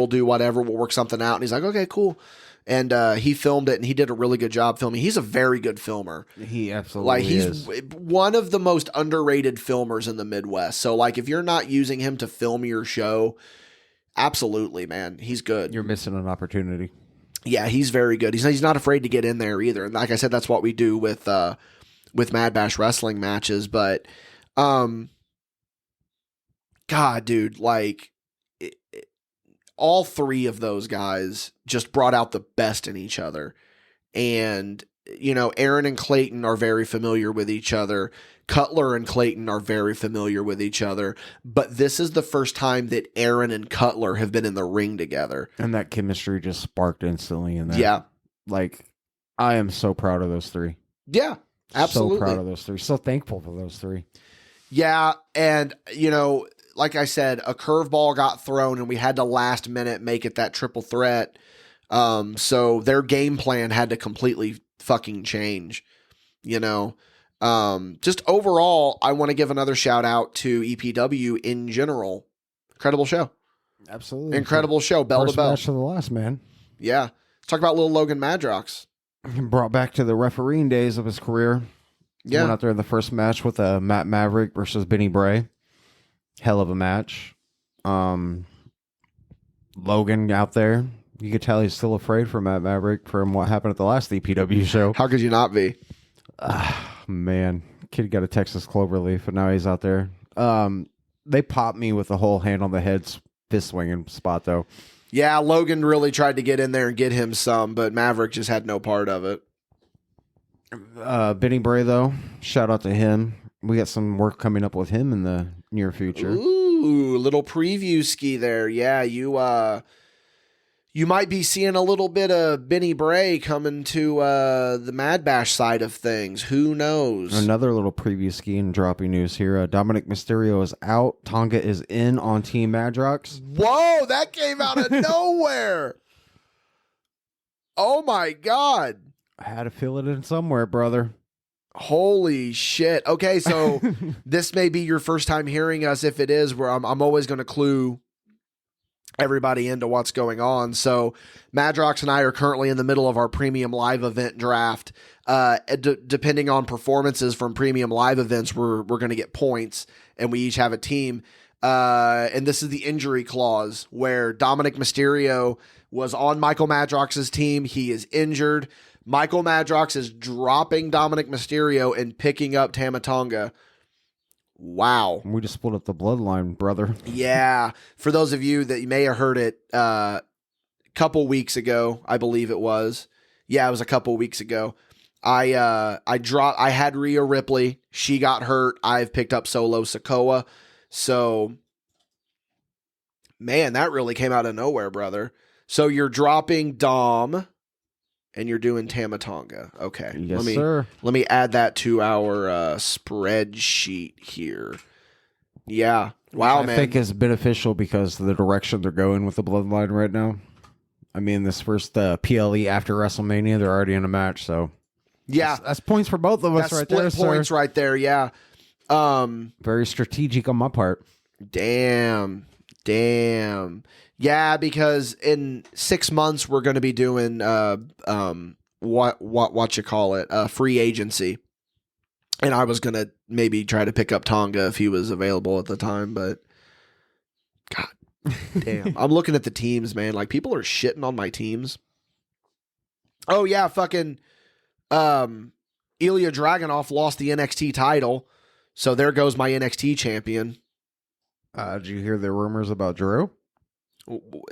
do whatever. We'll work something out. And he's like, okay, cool. And he filmed it, and he did a really good job filming. He's a very good filmer. He absolutely is. He's one of the most underrated filmers in the Midwest. So, like, if you're not using him to film your show, absolutely, man, he's good. You're missing an opportunity. Yeah, he's very good. He's not afraid to get in there either. And like I said, that's what we do with MadBash Wrestling matches. But, God, dude, like, all three of those guys just brought out the best in each other. And, Aaron and Clayton are very familiar with each other. Cutler and Clayton are very familiar with each other. But this is the first time that Aaron and Cutler have been in the ring together. And that chemistry just sparked instantly in that. Yeah. Like, I am so proud of those three. Yeah, absolutely. So proud of those three. So thankful for those three. Yeah. And, like I said, a curveball got thrown and we had to last minute make it that triple threat. So their game plan had to completely fucking change, Just overall, I want to give another shout out to EPW in general. Incredible show. Absolutely. Incredible show. Bell First to bell. match of the last, man. Yeah. Let's talk about little Logan Madrox. Brought back to the refereeing days of his career. Yeah. Went out there in the first match with Matt Maverick versus Benny Bray. Hell of a match. Logan out there. You could tell he's still afraid for Matt Maverick from what happened at the last EPW show. How could you not be? Man, kid got a Texas cloverleaf, but now he's out there. They popped me with the whole hand on the head fist swinging spot, though. Yeah, Logan really tried to get in there and get him some, but Maverick just had no part of it. Benny Bray, though, shout out to him. We got some work coming up with him in the near future. Ooh, little preview ski there. Yeah, you might be seeing a little bit of Benny Bray coming to the MadBash side of things. Who knows? Another little preview ski and dropping news here. Dominic Mysterio is out. Tonga is in on Team Madrox. Whoa, that came out of nowhere. Oh, my God. I had to feel it in somewhere, brother. Holy shit. Okay, so this may be your first time hearing us. If it is, where I'm always going to clue everybody into what's going on. So Madrox and I are currently in the middle of our premium live event draft. Depending on performances from premium live events, we're going to get points, and we each have a team. And this is the injury clause where Dominic Mysterio was on Michael Madrox's team. He is injured. Michael Madrox is dropping Dominic Mysterio and picking up Tama Tonga. Wow. We just split up the bloodline, brother. Yeah. For those of you that may have heard it a couple weeks ago, I believe it was. Yeah, it was a couple weeks ago. I had Rhea Ripley. She got hurt. I've picked up Solo Sikoa. So, man, that really came out of nowhere, brother. So you're dropping Dom and you're doing Tama Tonga. Okay. Yes, sir. Let me add that to our spreadsheet here. Yeah. Wow, man. I think is beneficial because of the direction they're going with the bloodline right now. I mean, this first PLE after WrestleMania, they're already in a match, so yeah, that's points for both of us right there. Points right there. Yeah. Very strategic on my part. Damn. Yeah, because in 6 months we're going to be doing what you call it, free agency, and I was going to maybe try to pick up Tonga if he was available at the time, but God damn, I'm looking at the teams, man. Like, people are shitting on my teams. Oh yeah, fucking Ilya Dragunov lost the NXT title, so there goes my NXT champion. Did you hear the rumors about Drew?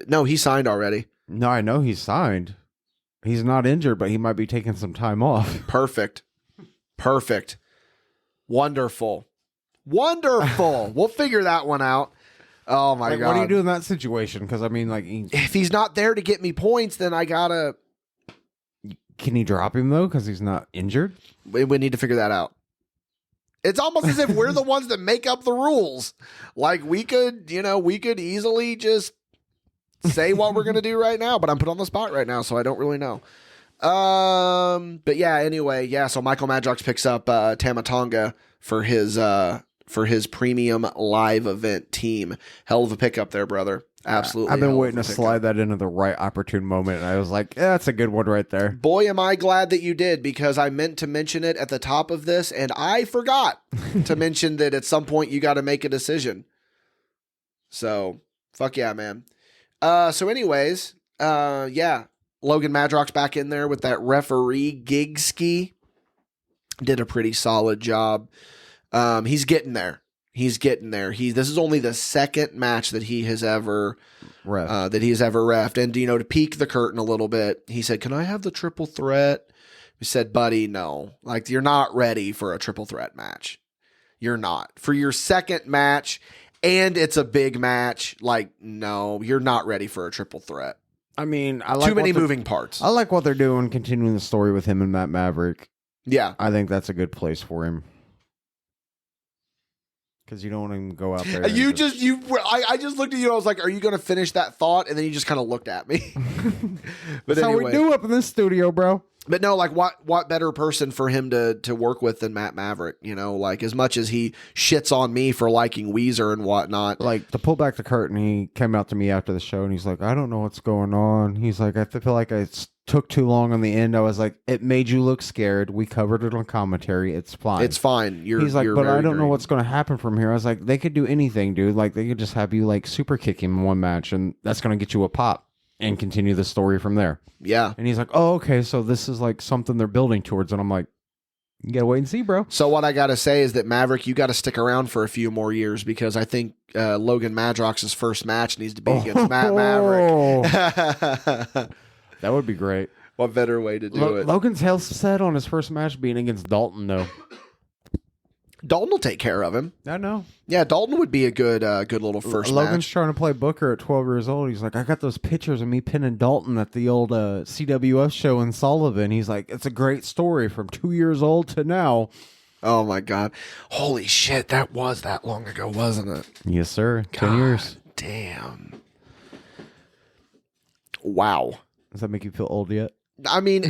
No, he signed already. No, I know he's signed. He's not injured, but he might be taking some time off. Perfect. Wonderful. We'll figure that one out. Oh my God. What do you do in that situation? Because I mean, like, If he's not there to get me points, then I gotta. can he drop him though? Because he's not injured. We need to figure that out. It's almost as if we're the ones that make up the rules. Like we could easily just say what we're gonna do right now, but I'm put on the spot right now, so I don't really know. But yeah, anyway, yeah. So Michael Madrox picks up Tama Tonga for his premium live event team. Hell of a pickup there, brother. Absolutely. I've been waiting to slide that into the right opportune moment, and I was like, yeah, that's a good one right there. Boy, am I glad that you did, because I meant to mention it at the top of this, and I forgot to mention that at some point you got to make a decision. So, fuck yeah, man. So anyways, yeah, Logan Madrox back in there with that referee gig ski. Did a pretty solid job. He's getting there. This is only the second match that he has ever reffed. And, to peek the curtain a little bit, he said, "Can I have the triple threat?" We said, "Buddy, no. Like, you're not ready for a triple threat match. You're not. For your second match, and it's a big match, like, no, you're not ready for a triple threat." I mean, I like too many moving parts. I like what they're doing, continuing the story with him and Matt Maverick. Yeah. I think that's a good place for him. Because you don't want him to go out there. I just looked at you. I was like, "Are you going to finish that thought?" And then you just kind of looked at me. But that's anyway. how we do up in this studio, bro. But no, like what better person for him to work with than Matt Maverick? Like as much as he shits on me for liking Weezer and whatnot. Like to pull back the curtain, he came out to me after the show and he's like, "I don't know what's going on." He's like, "I feel like I took too long on the end." I was like, "It made you look scared. We covered it on commentary. It's fine. It's fine." He's like, "But I don't know what's going to happen from here." I was like, "They could do anything, dude. Like they could just have you like super kick him in one match and that's going to get you a pop and continue the story from there." Yeah. And he's like, "Oh, okay. So this is like something they're building towards." And I'm like, "You got to wait and see, bro." So what I got to say is that Maverick, you got to stick around for a few more years, because I think Logan Madrox's first match needs to be against Matt Maverick. That would be great. What better way to do it? Logan's hell set on his first match being against Dalton, though. Dalton will take care of him. I know. Yeah, Dalton would be a good little first Logan's match. trying to play Booker at 12 years old. He's like, "I got those pictures of me pinning Dalton at the old CWF show in Sullivan." He's like, "It's a great story from 2 years old to now." Oh my God. Holy shit, that was that long ago, wasn't it? Yes, sir. 10 years. Damn. Wow. Does that make you feel old yet? I mean,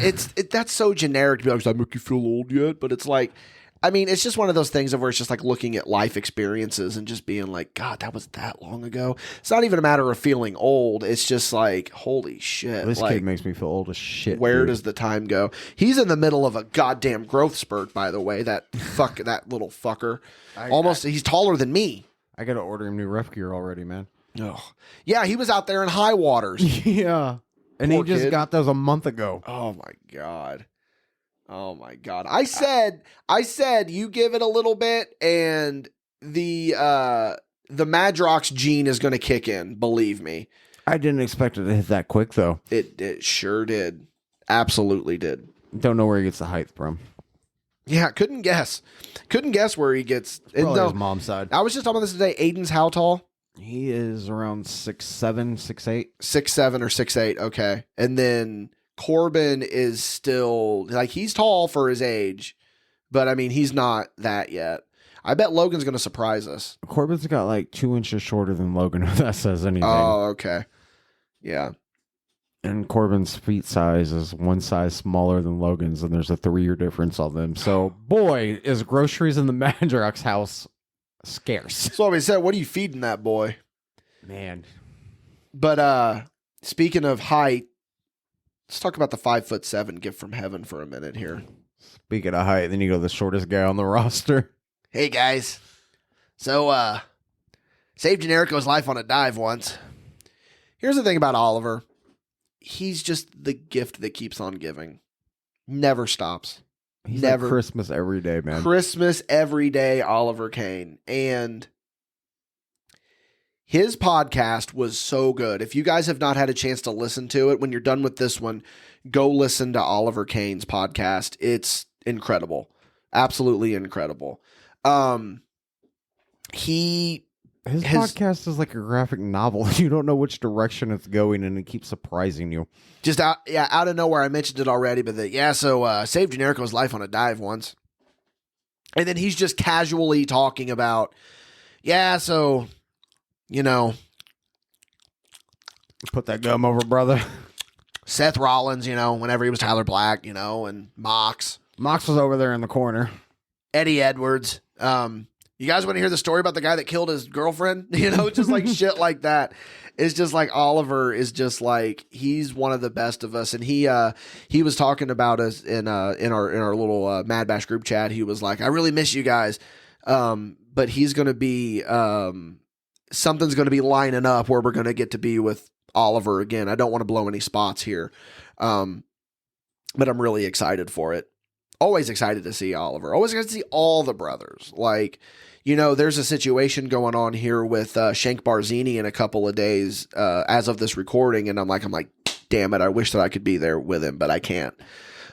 that's so generic to be like, "Does that make you feel old yet?" But it's like, I mean, it's just one of those things of where it's just like looking at life experiences and just being like, God, that was that long ago. It's not even a matter of feeling old. It's just like, holy shit. This like, kid makes me feel old as shit. Where dude. does the time go? He's in the middle of a goddamn growth spurt, by the way. That little fucker. He's taller than me. I got to order him new ref gear already, man. Oh, yeah, he was out there in high waters. Yeah. And Poor he just kid. got those a month ago. Oh my God. I said you give it a little bit and the Madrox gene is going to kick in, believe me. I didn't expect it to hit that quick though. It sure did. Absolutely did. Don't know where he gets the height from. Yeah, couldn't guess where he gets. Probably his mom's side. I was just talking about this today. Aiden's how tall? He is around 6'7", 6'8". 6'7" or 6'8", okay. And then Corbin is still, like, he's tall for his age, but I mean, he's not that yet. I bet Logan's going to surprise us. Corbin's got like 2 inches shorter than Logan, if that says anything. Oh, okay. Yeah. And Corbin's feet size is one size smaller than Logan's, and there's a 3-year difference on them. So, boy, is groceries in the Madrox house scarce. So we said, what are you feeding that boy? Man. But speaking of height, let's talk about the 5'7" gift from heaven for a minute here. Speaking of height, then you go the shortest guy on the roster. Hey guys. So saved Generico's life on a dive once. Here's the thing about Oliver. He's just the gift that keeps on giving. Never stops. He's Never. like Christmas every day, man. Christmas every day, Oliver Kane. And his podcast was so good. If you guys have not had a chance to listen to it, when you're done with this one, go listen to Oliver Kane's podcast. It's incredible. Absolutely incredible. His podcast is like a graphic novel. You don't know which direction it's going, and it keeps surprising you. Just out of nowhere, I mentioned it already, but saved Generico's life on a dive once. And then he's just casually talking about, put that gum over, brother. Seth Rollins, whenever he was Tyler Black, and Mox. Mox was over there in the corner. Eddie Edwards. You guys want to hear the story about the guy that killed his girlfriend? Just like shit like that. It's just like Oliver is just like, he's one of the best of us. And he was talking about us in our little MadBash group chat. He was like, I really miss you guys. But he's going to be, something's going to be lining up where we're going to get to be with Oliver again. I don't want to blow any spots here. But I'm really excited for it. Always excited to see Oliver. Always excited to see all the brothers. Like, there's a situation going on here with Shank Barzini in a couple of days as of this recording. And I'm like, damn it. I wish that I could be there with him, but I can't.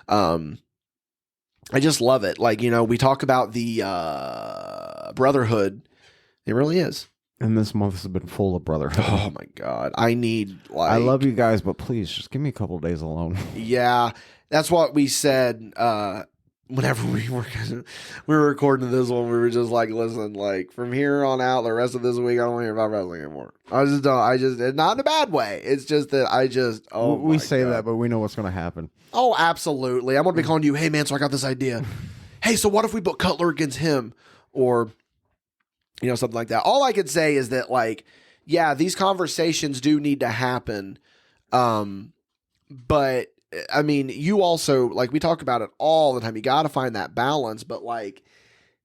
I just love it. Like, we talk about the brotherhood. It really is. And this month has been full of brotherhood. Oh my God. I love you guys, but please just give me a couple of days alone. Yeah. That's what we said whenever we were recording this one. We were just like, listen, like from here on out, the rest of this week, I don't want to hear about wrestling anymore. Not in a bad way. It's just that we say that, but we know what's going to happen. Oh, absolutely. I'm going to be calling you, hey man, so I got this idea. Hey, so what if we book Cutler against him? Or, something like that. All I could say is that like, yeah, these conversations do need to happen. But I mean, you also, like, we talk about it all the time. You got to find that balance, but like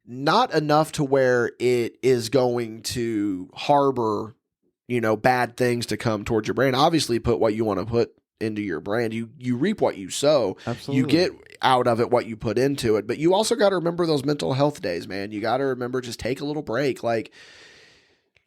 not enough to where it is going to harbor, bad things to come towards your brand. Obviously, put what you want to put into your brand. You reap what you sow. Absolutely. You get out of it what you put into it. But you also got to remember those mental health days, man. You got to remember, just take a little break. Like,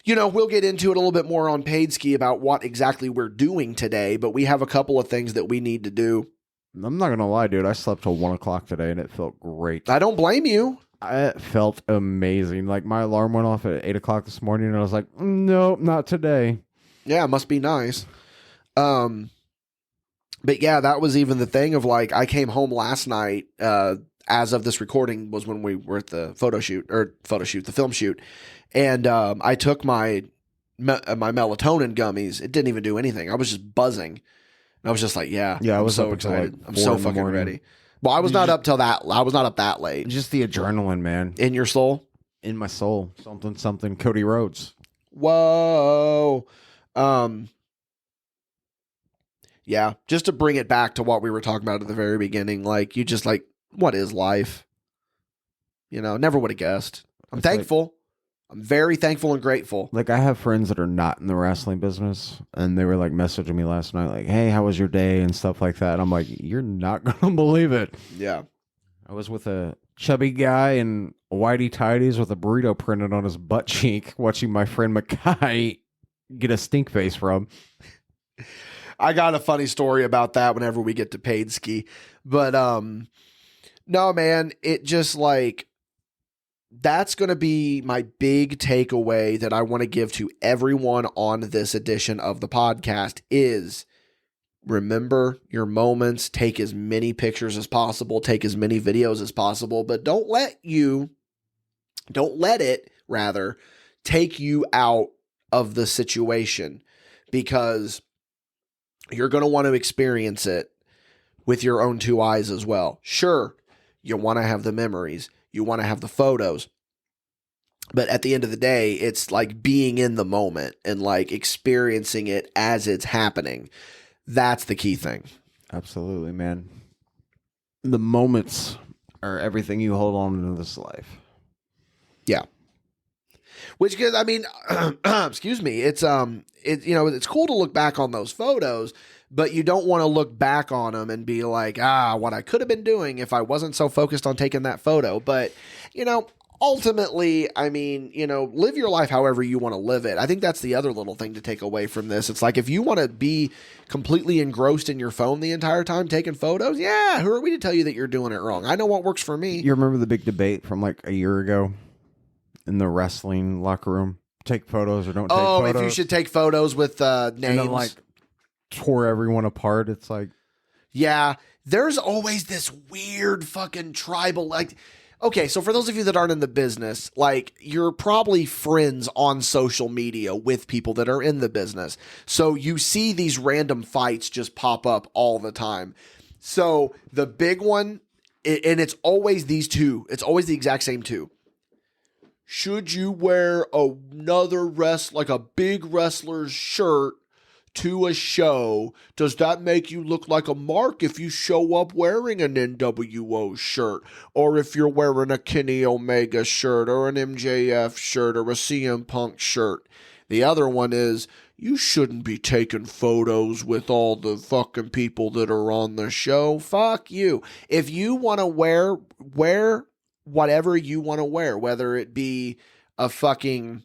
we'll get into it a little bit more on Podski about what exactly we're doing today, but we have a couple of things that we need to do. I'm not going to lie, dude. I slept till 1 o'clock today, and it felt great. I don't blame you. It felt amazing. Like, my alarm went off at 8 o'clock this morning, and I was like, nope, not today. Yeah, it must be nice. But yeah, that was even the thing of like, I came home last night, as of this recording was when we were at the the film shoot. And I took my melatonin gummies. It didn't even do anything. I was just buzzing. And I was just like, yeah, I was so excited. Like I'm so fucking ready. Well, I was not up that late. Just the adrenaline, man. In your soul? In my soul. Something. Cody Rhodes. Whoa. Yeah, just to bring it back to what we were talking about at the very beginning, like, you just like, what is life? Never would have guessed. I'm thankful. I'm very thankful and grateful. Like, I have friends that are not in the wrestling business, and they were like messaging me last night, like, hey, how was your day and stuff like that. And I'm like, you're not going to believe it. Yeah. I was with a chubby guy in whitey tighties with a burrito printed on his butt cheek, watching my friend Mackay get a stink face from. I got a funny story about that whenever we get to Podski. But no, man, it just like, that's going to be my big takeaway that I want to give to everyone on this edition of the podcast is remember your moments, take as many pictures as possible, take as many videos as possible, but don't let it take you out of the situation, because you're going to want to experience it with your own two eyes as well. Sure, you want to have the memories. You want to have the photos. But at the end of the day, it's like being in the moment and like experiencing it as it's happening. That's the key thing. Absolutely, man. The moments are everything you hold on to this life. Yeah. Which, I mean, excuse me, it's cool to look back on those photos, but you don't want to look back on them and be like, what I could have been doing if I wasn't so focused on taking that photo. But, ultimately, I mean, live your life however you want to live it. I think that's the other little thing to take away from this. It's like, if you want to be completely engrossed in your phone the entire time taking photos, yeah, who are we to tell you that you're doing it wrong? I know what works for me. You remember the big debate from like a year ago in the wrestling locker room. Take photos or don't take Oh, photos. if you should take photos with names. And then, like, tore everyone apart. It's like... Yeah, there's always this weird fucking tribal, like... Okay, so for those of you that aren't in the business, like, you're probably friends on social media with people that are in the business. So you see these random fights just pop up all the time. So the big one, and it's always these two. It's always the exact same two. Should you wear another like a big wrestler's shirt to a show? Does that make you look like a mark if you show up wearing an NWO shirt? Or if you're wearing a Kenny Omega shirt or an MJF shirt or a CM Punk shirt? The other one is, you shouldn't be taking photos with all the fucking people that are on the show. Fuck you. If you want to wear whatever you want to wear, whether it be a fucking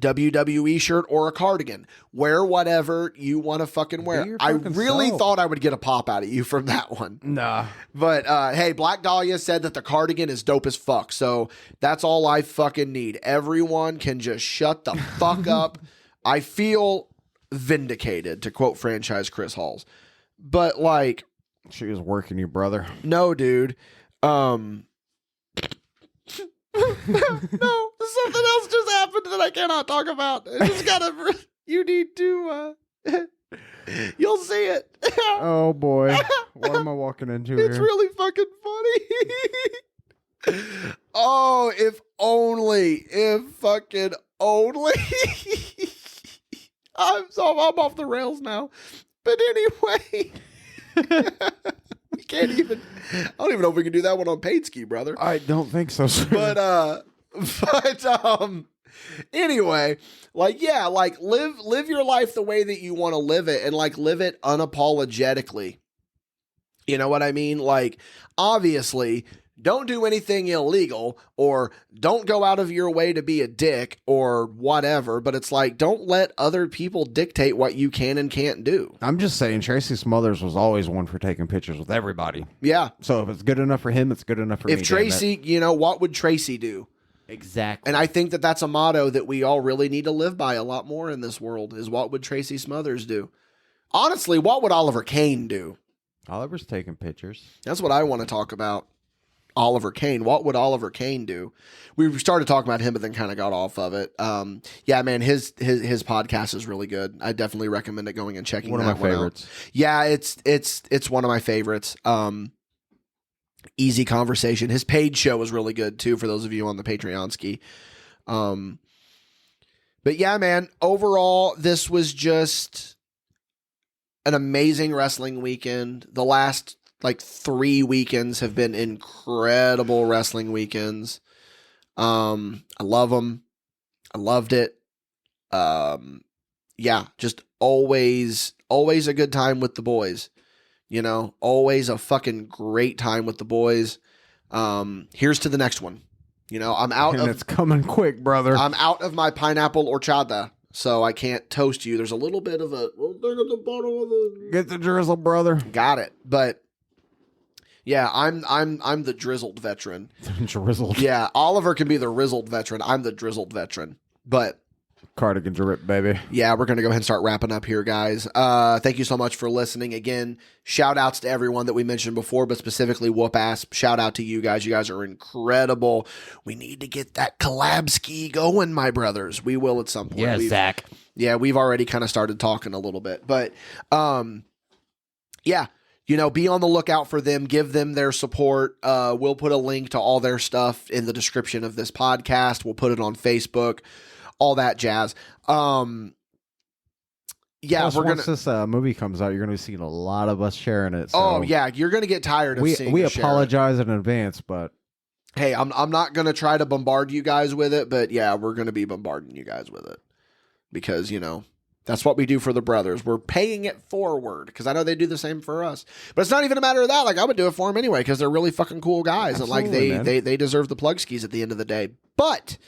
WWE shirt or a cardigan. Wear whatever you want to fucking wear. I really thought I would get a pop out of you from that one. Nah. But hey, Black Dahlia said that the cardigan is dope as fuck. So that's all I fucking need. Everyone can just shut the fuck up. I feel vindicated, to quote franchise Chris Halls. But like, she was working you, brother. No, dude. No, something else just happened that I cannot talk about. I just gotta. You need to. You'll see it. Oh boy, what am I walking into It's here? really fucking funny. Oh, if fucking only. I'm off the rails now. But anyway. We can't even. I don't even know if we can do that one on Paidski, brother. I don't think so, sir. But anyway, like, yeah, like live your life the way that you want to live it, and like live it unapologetically. You know what I mean? Like, obviously, don't do anything illegal, or don't go out of your way to be a dick or whatever, but it's like, don't let other people dictate what you can and can't do. I'm just saying, Tracy Smothers was always one for taking pictures with everybody. Yeah. So if it's good enough for him, it's good enough for me. If Tracy, you know, what would Tracy do? Exactly. And I think that that's a motto that we all really need to live by a lot more in this world, is what would Tracy Smothers do? Honestly, what would Oliver Kane do? Oliver's taking pictures. That's what I want to talk about. Oliver Kane. What would Oliver Kane do? We started talking about him, but then kind of got off of it. Yeah, man, his podcast is really good. I definitely recommend it, going and checking One of that my one favorites. out. Yeah, it's one of my favorites. Easy conversation. His paid show was really good too, for those of you on the Patreonski. But yeah, man, overall, this was just an amazing wrestling weekend. The last like 3 weekends have been incredible wrestling weekends. I love them. I loved it. Yeah, just always a good time with the boys. You know, always a fucking great time with the boys. Here's to the next one. You know, And it's coming quick, brother. I'm out of my pineapple horchata, so I can't toast you. There's a little bit of a little thing at the bottom of the. Get the drizzle, brother. Got it. But yeah, I'm the drizzled veteran. Drizzled. Yeah, Oliver can be the rizzled veteran. I'm the drizzled veteran. But cardigan drip, baby. Yeah, we're going to go ahead and start wrapping up here, guys. Thank you so much for listening. Again, shout outs to everyone that we mentioned before, but specifically Wupass. Shout out to you guys. You guys are incredible. We need to get that collab ski going, my brothers. We will at some point. Yeah, Zach. Yeah, we've already kind of started talking a little bit. But, yeah. You know, be on the lookout for them. Give them their support. We'll put a link to all their stuff in the description of this podcast. We'll put it on Facebook. All that jazz. Yeah, Plus, we're once gonna. this movie comes out, you're gonna be seeing a lot of us sharing it. So Oh yeah, you're gonna get tired of seeing. we us share it. apologize in advance, but Hey, I'm not gonna try to bombard you guys with it, but yeah, we're gonna be bombarding you guys with it because, you know, that's what we do for the brothers. We're paying it forward because I know they do the same for us. But it's not even a matter of that. Like, I would do it for them anyway because they're really fucking cool guys. Absolutely, And like they deserve the plug skis at the end of the day. But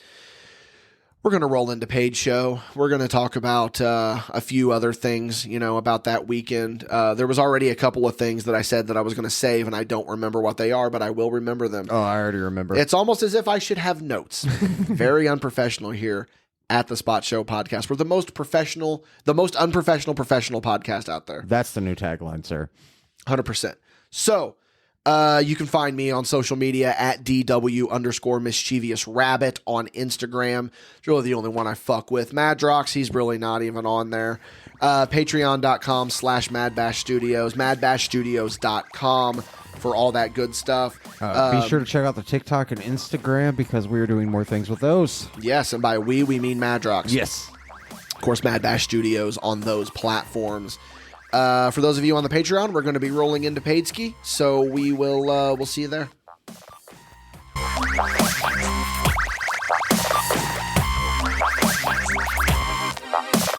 we're going to roll into Paige show. We're going to talk about a few other things, about that weekend. There was already a couple of things that I said that I was going to save, and I don't remember what they are, but I will remember them. Oh, I already remember. It's almost as if I should have notes. Very unprofessional here at the Spot Show Podcast. We're the most unprofessional professional podcast out there. That's the new tagline, sir. 100%. So, you can find me on social media at DW_mischievous_rabbit on Instagram. It's really the only one I fuck with. Madrox, he's really not even on there. Patreon.com/MadBash Studios, MadBashStudios.com for all that good stuff. Be sure to check out the TikTok and Instagram because we're doing more things with those. Yes, and by we mean Madrox. Yes. Of course, MadBash Studios on those platforms. For those of you on the Patreon, we're going to be rolling into Paidski, so we'll see you there.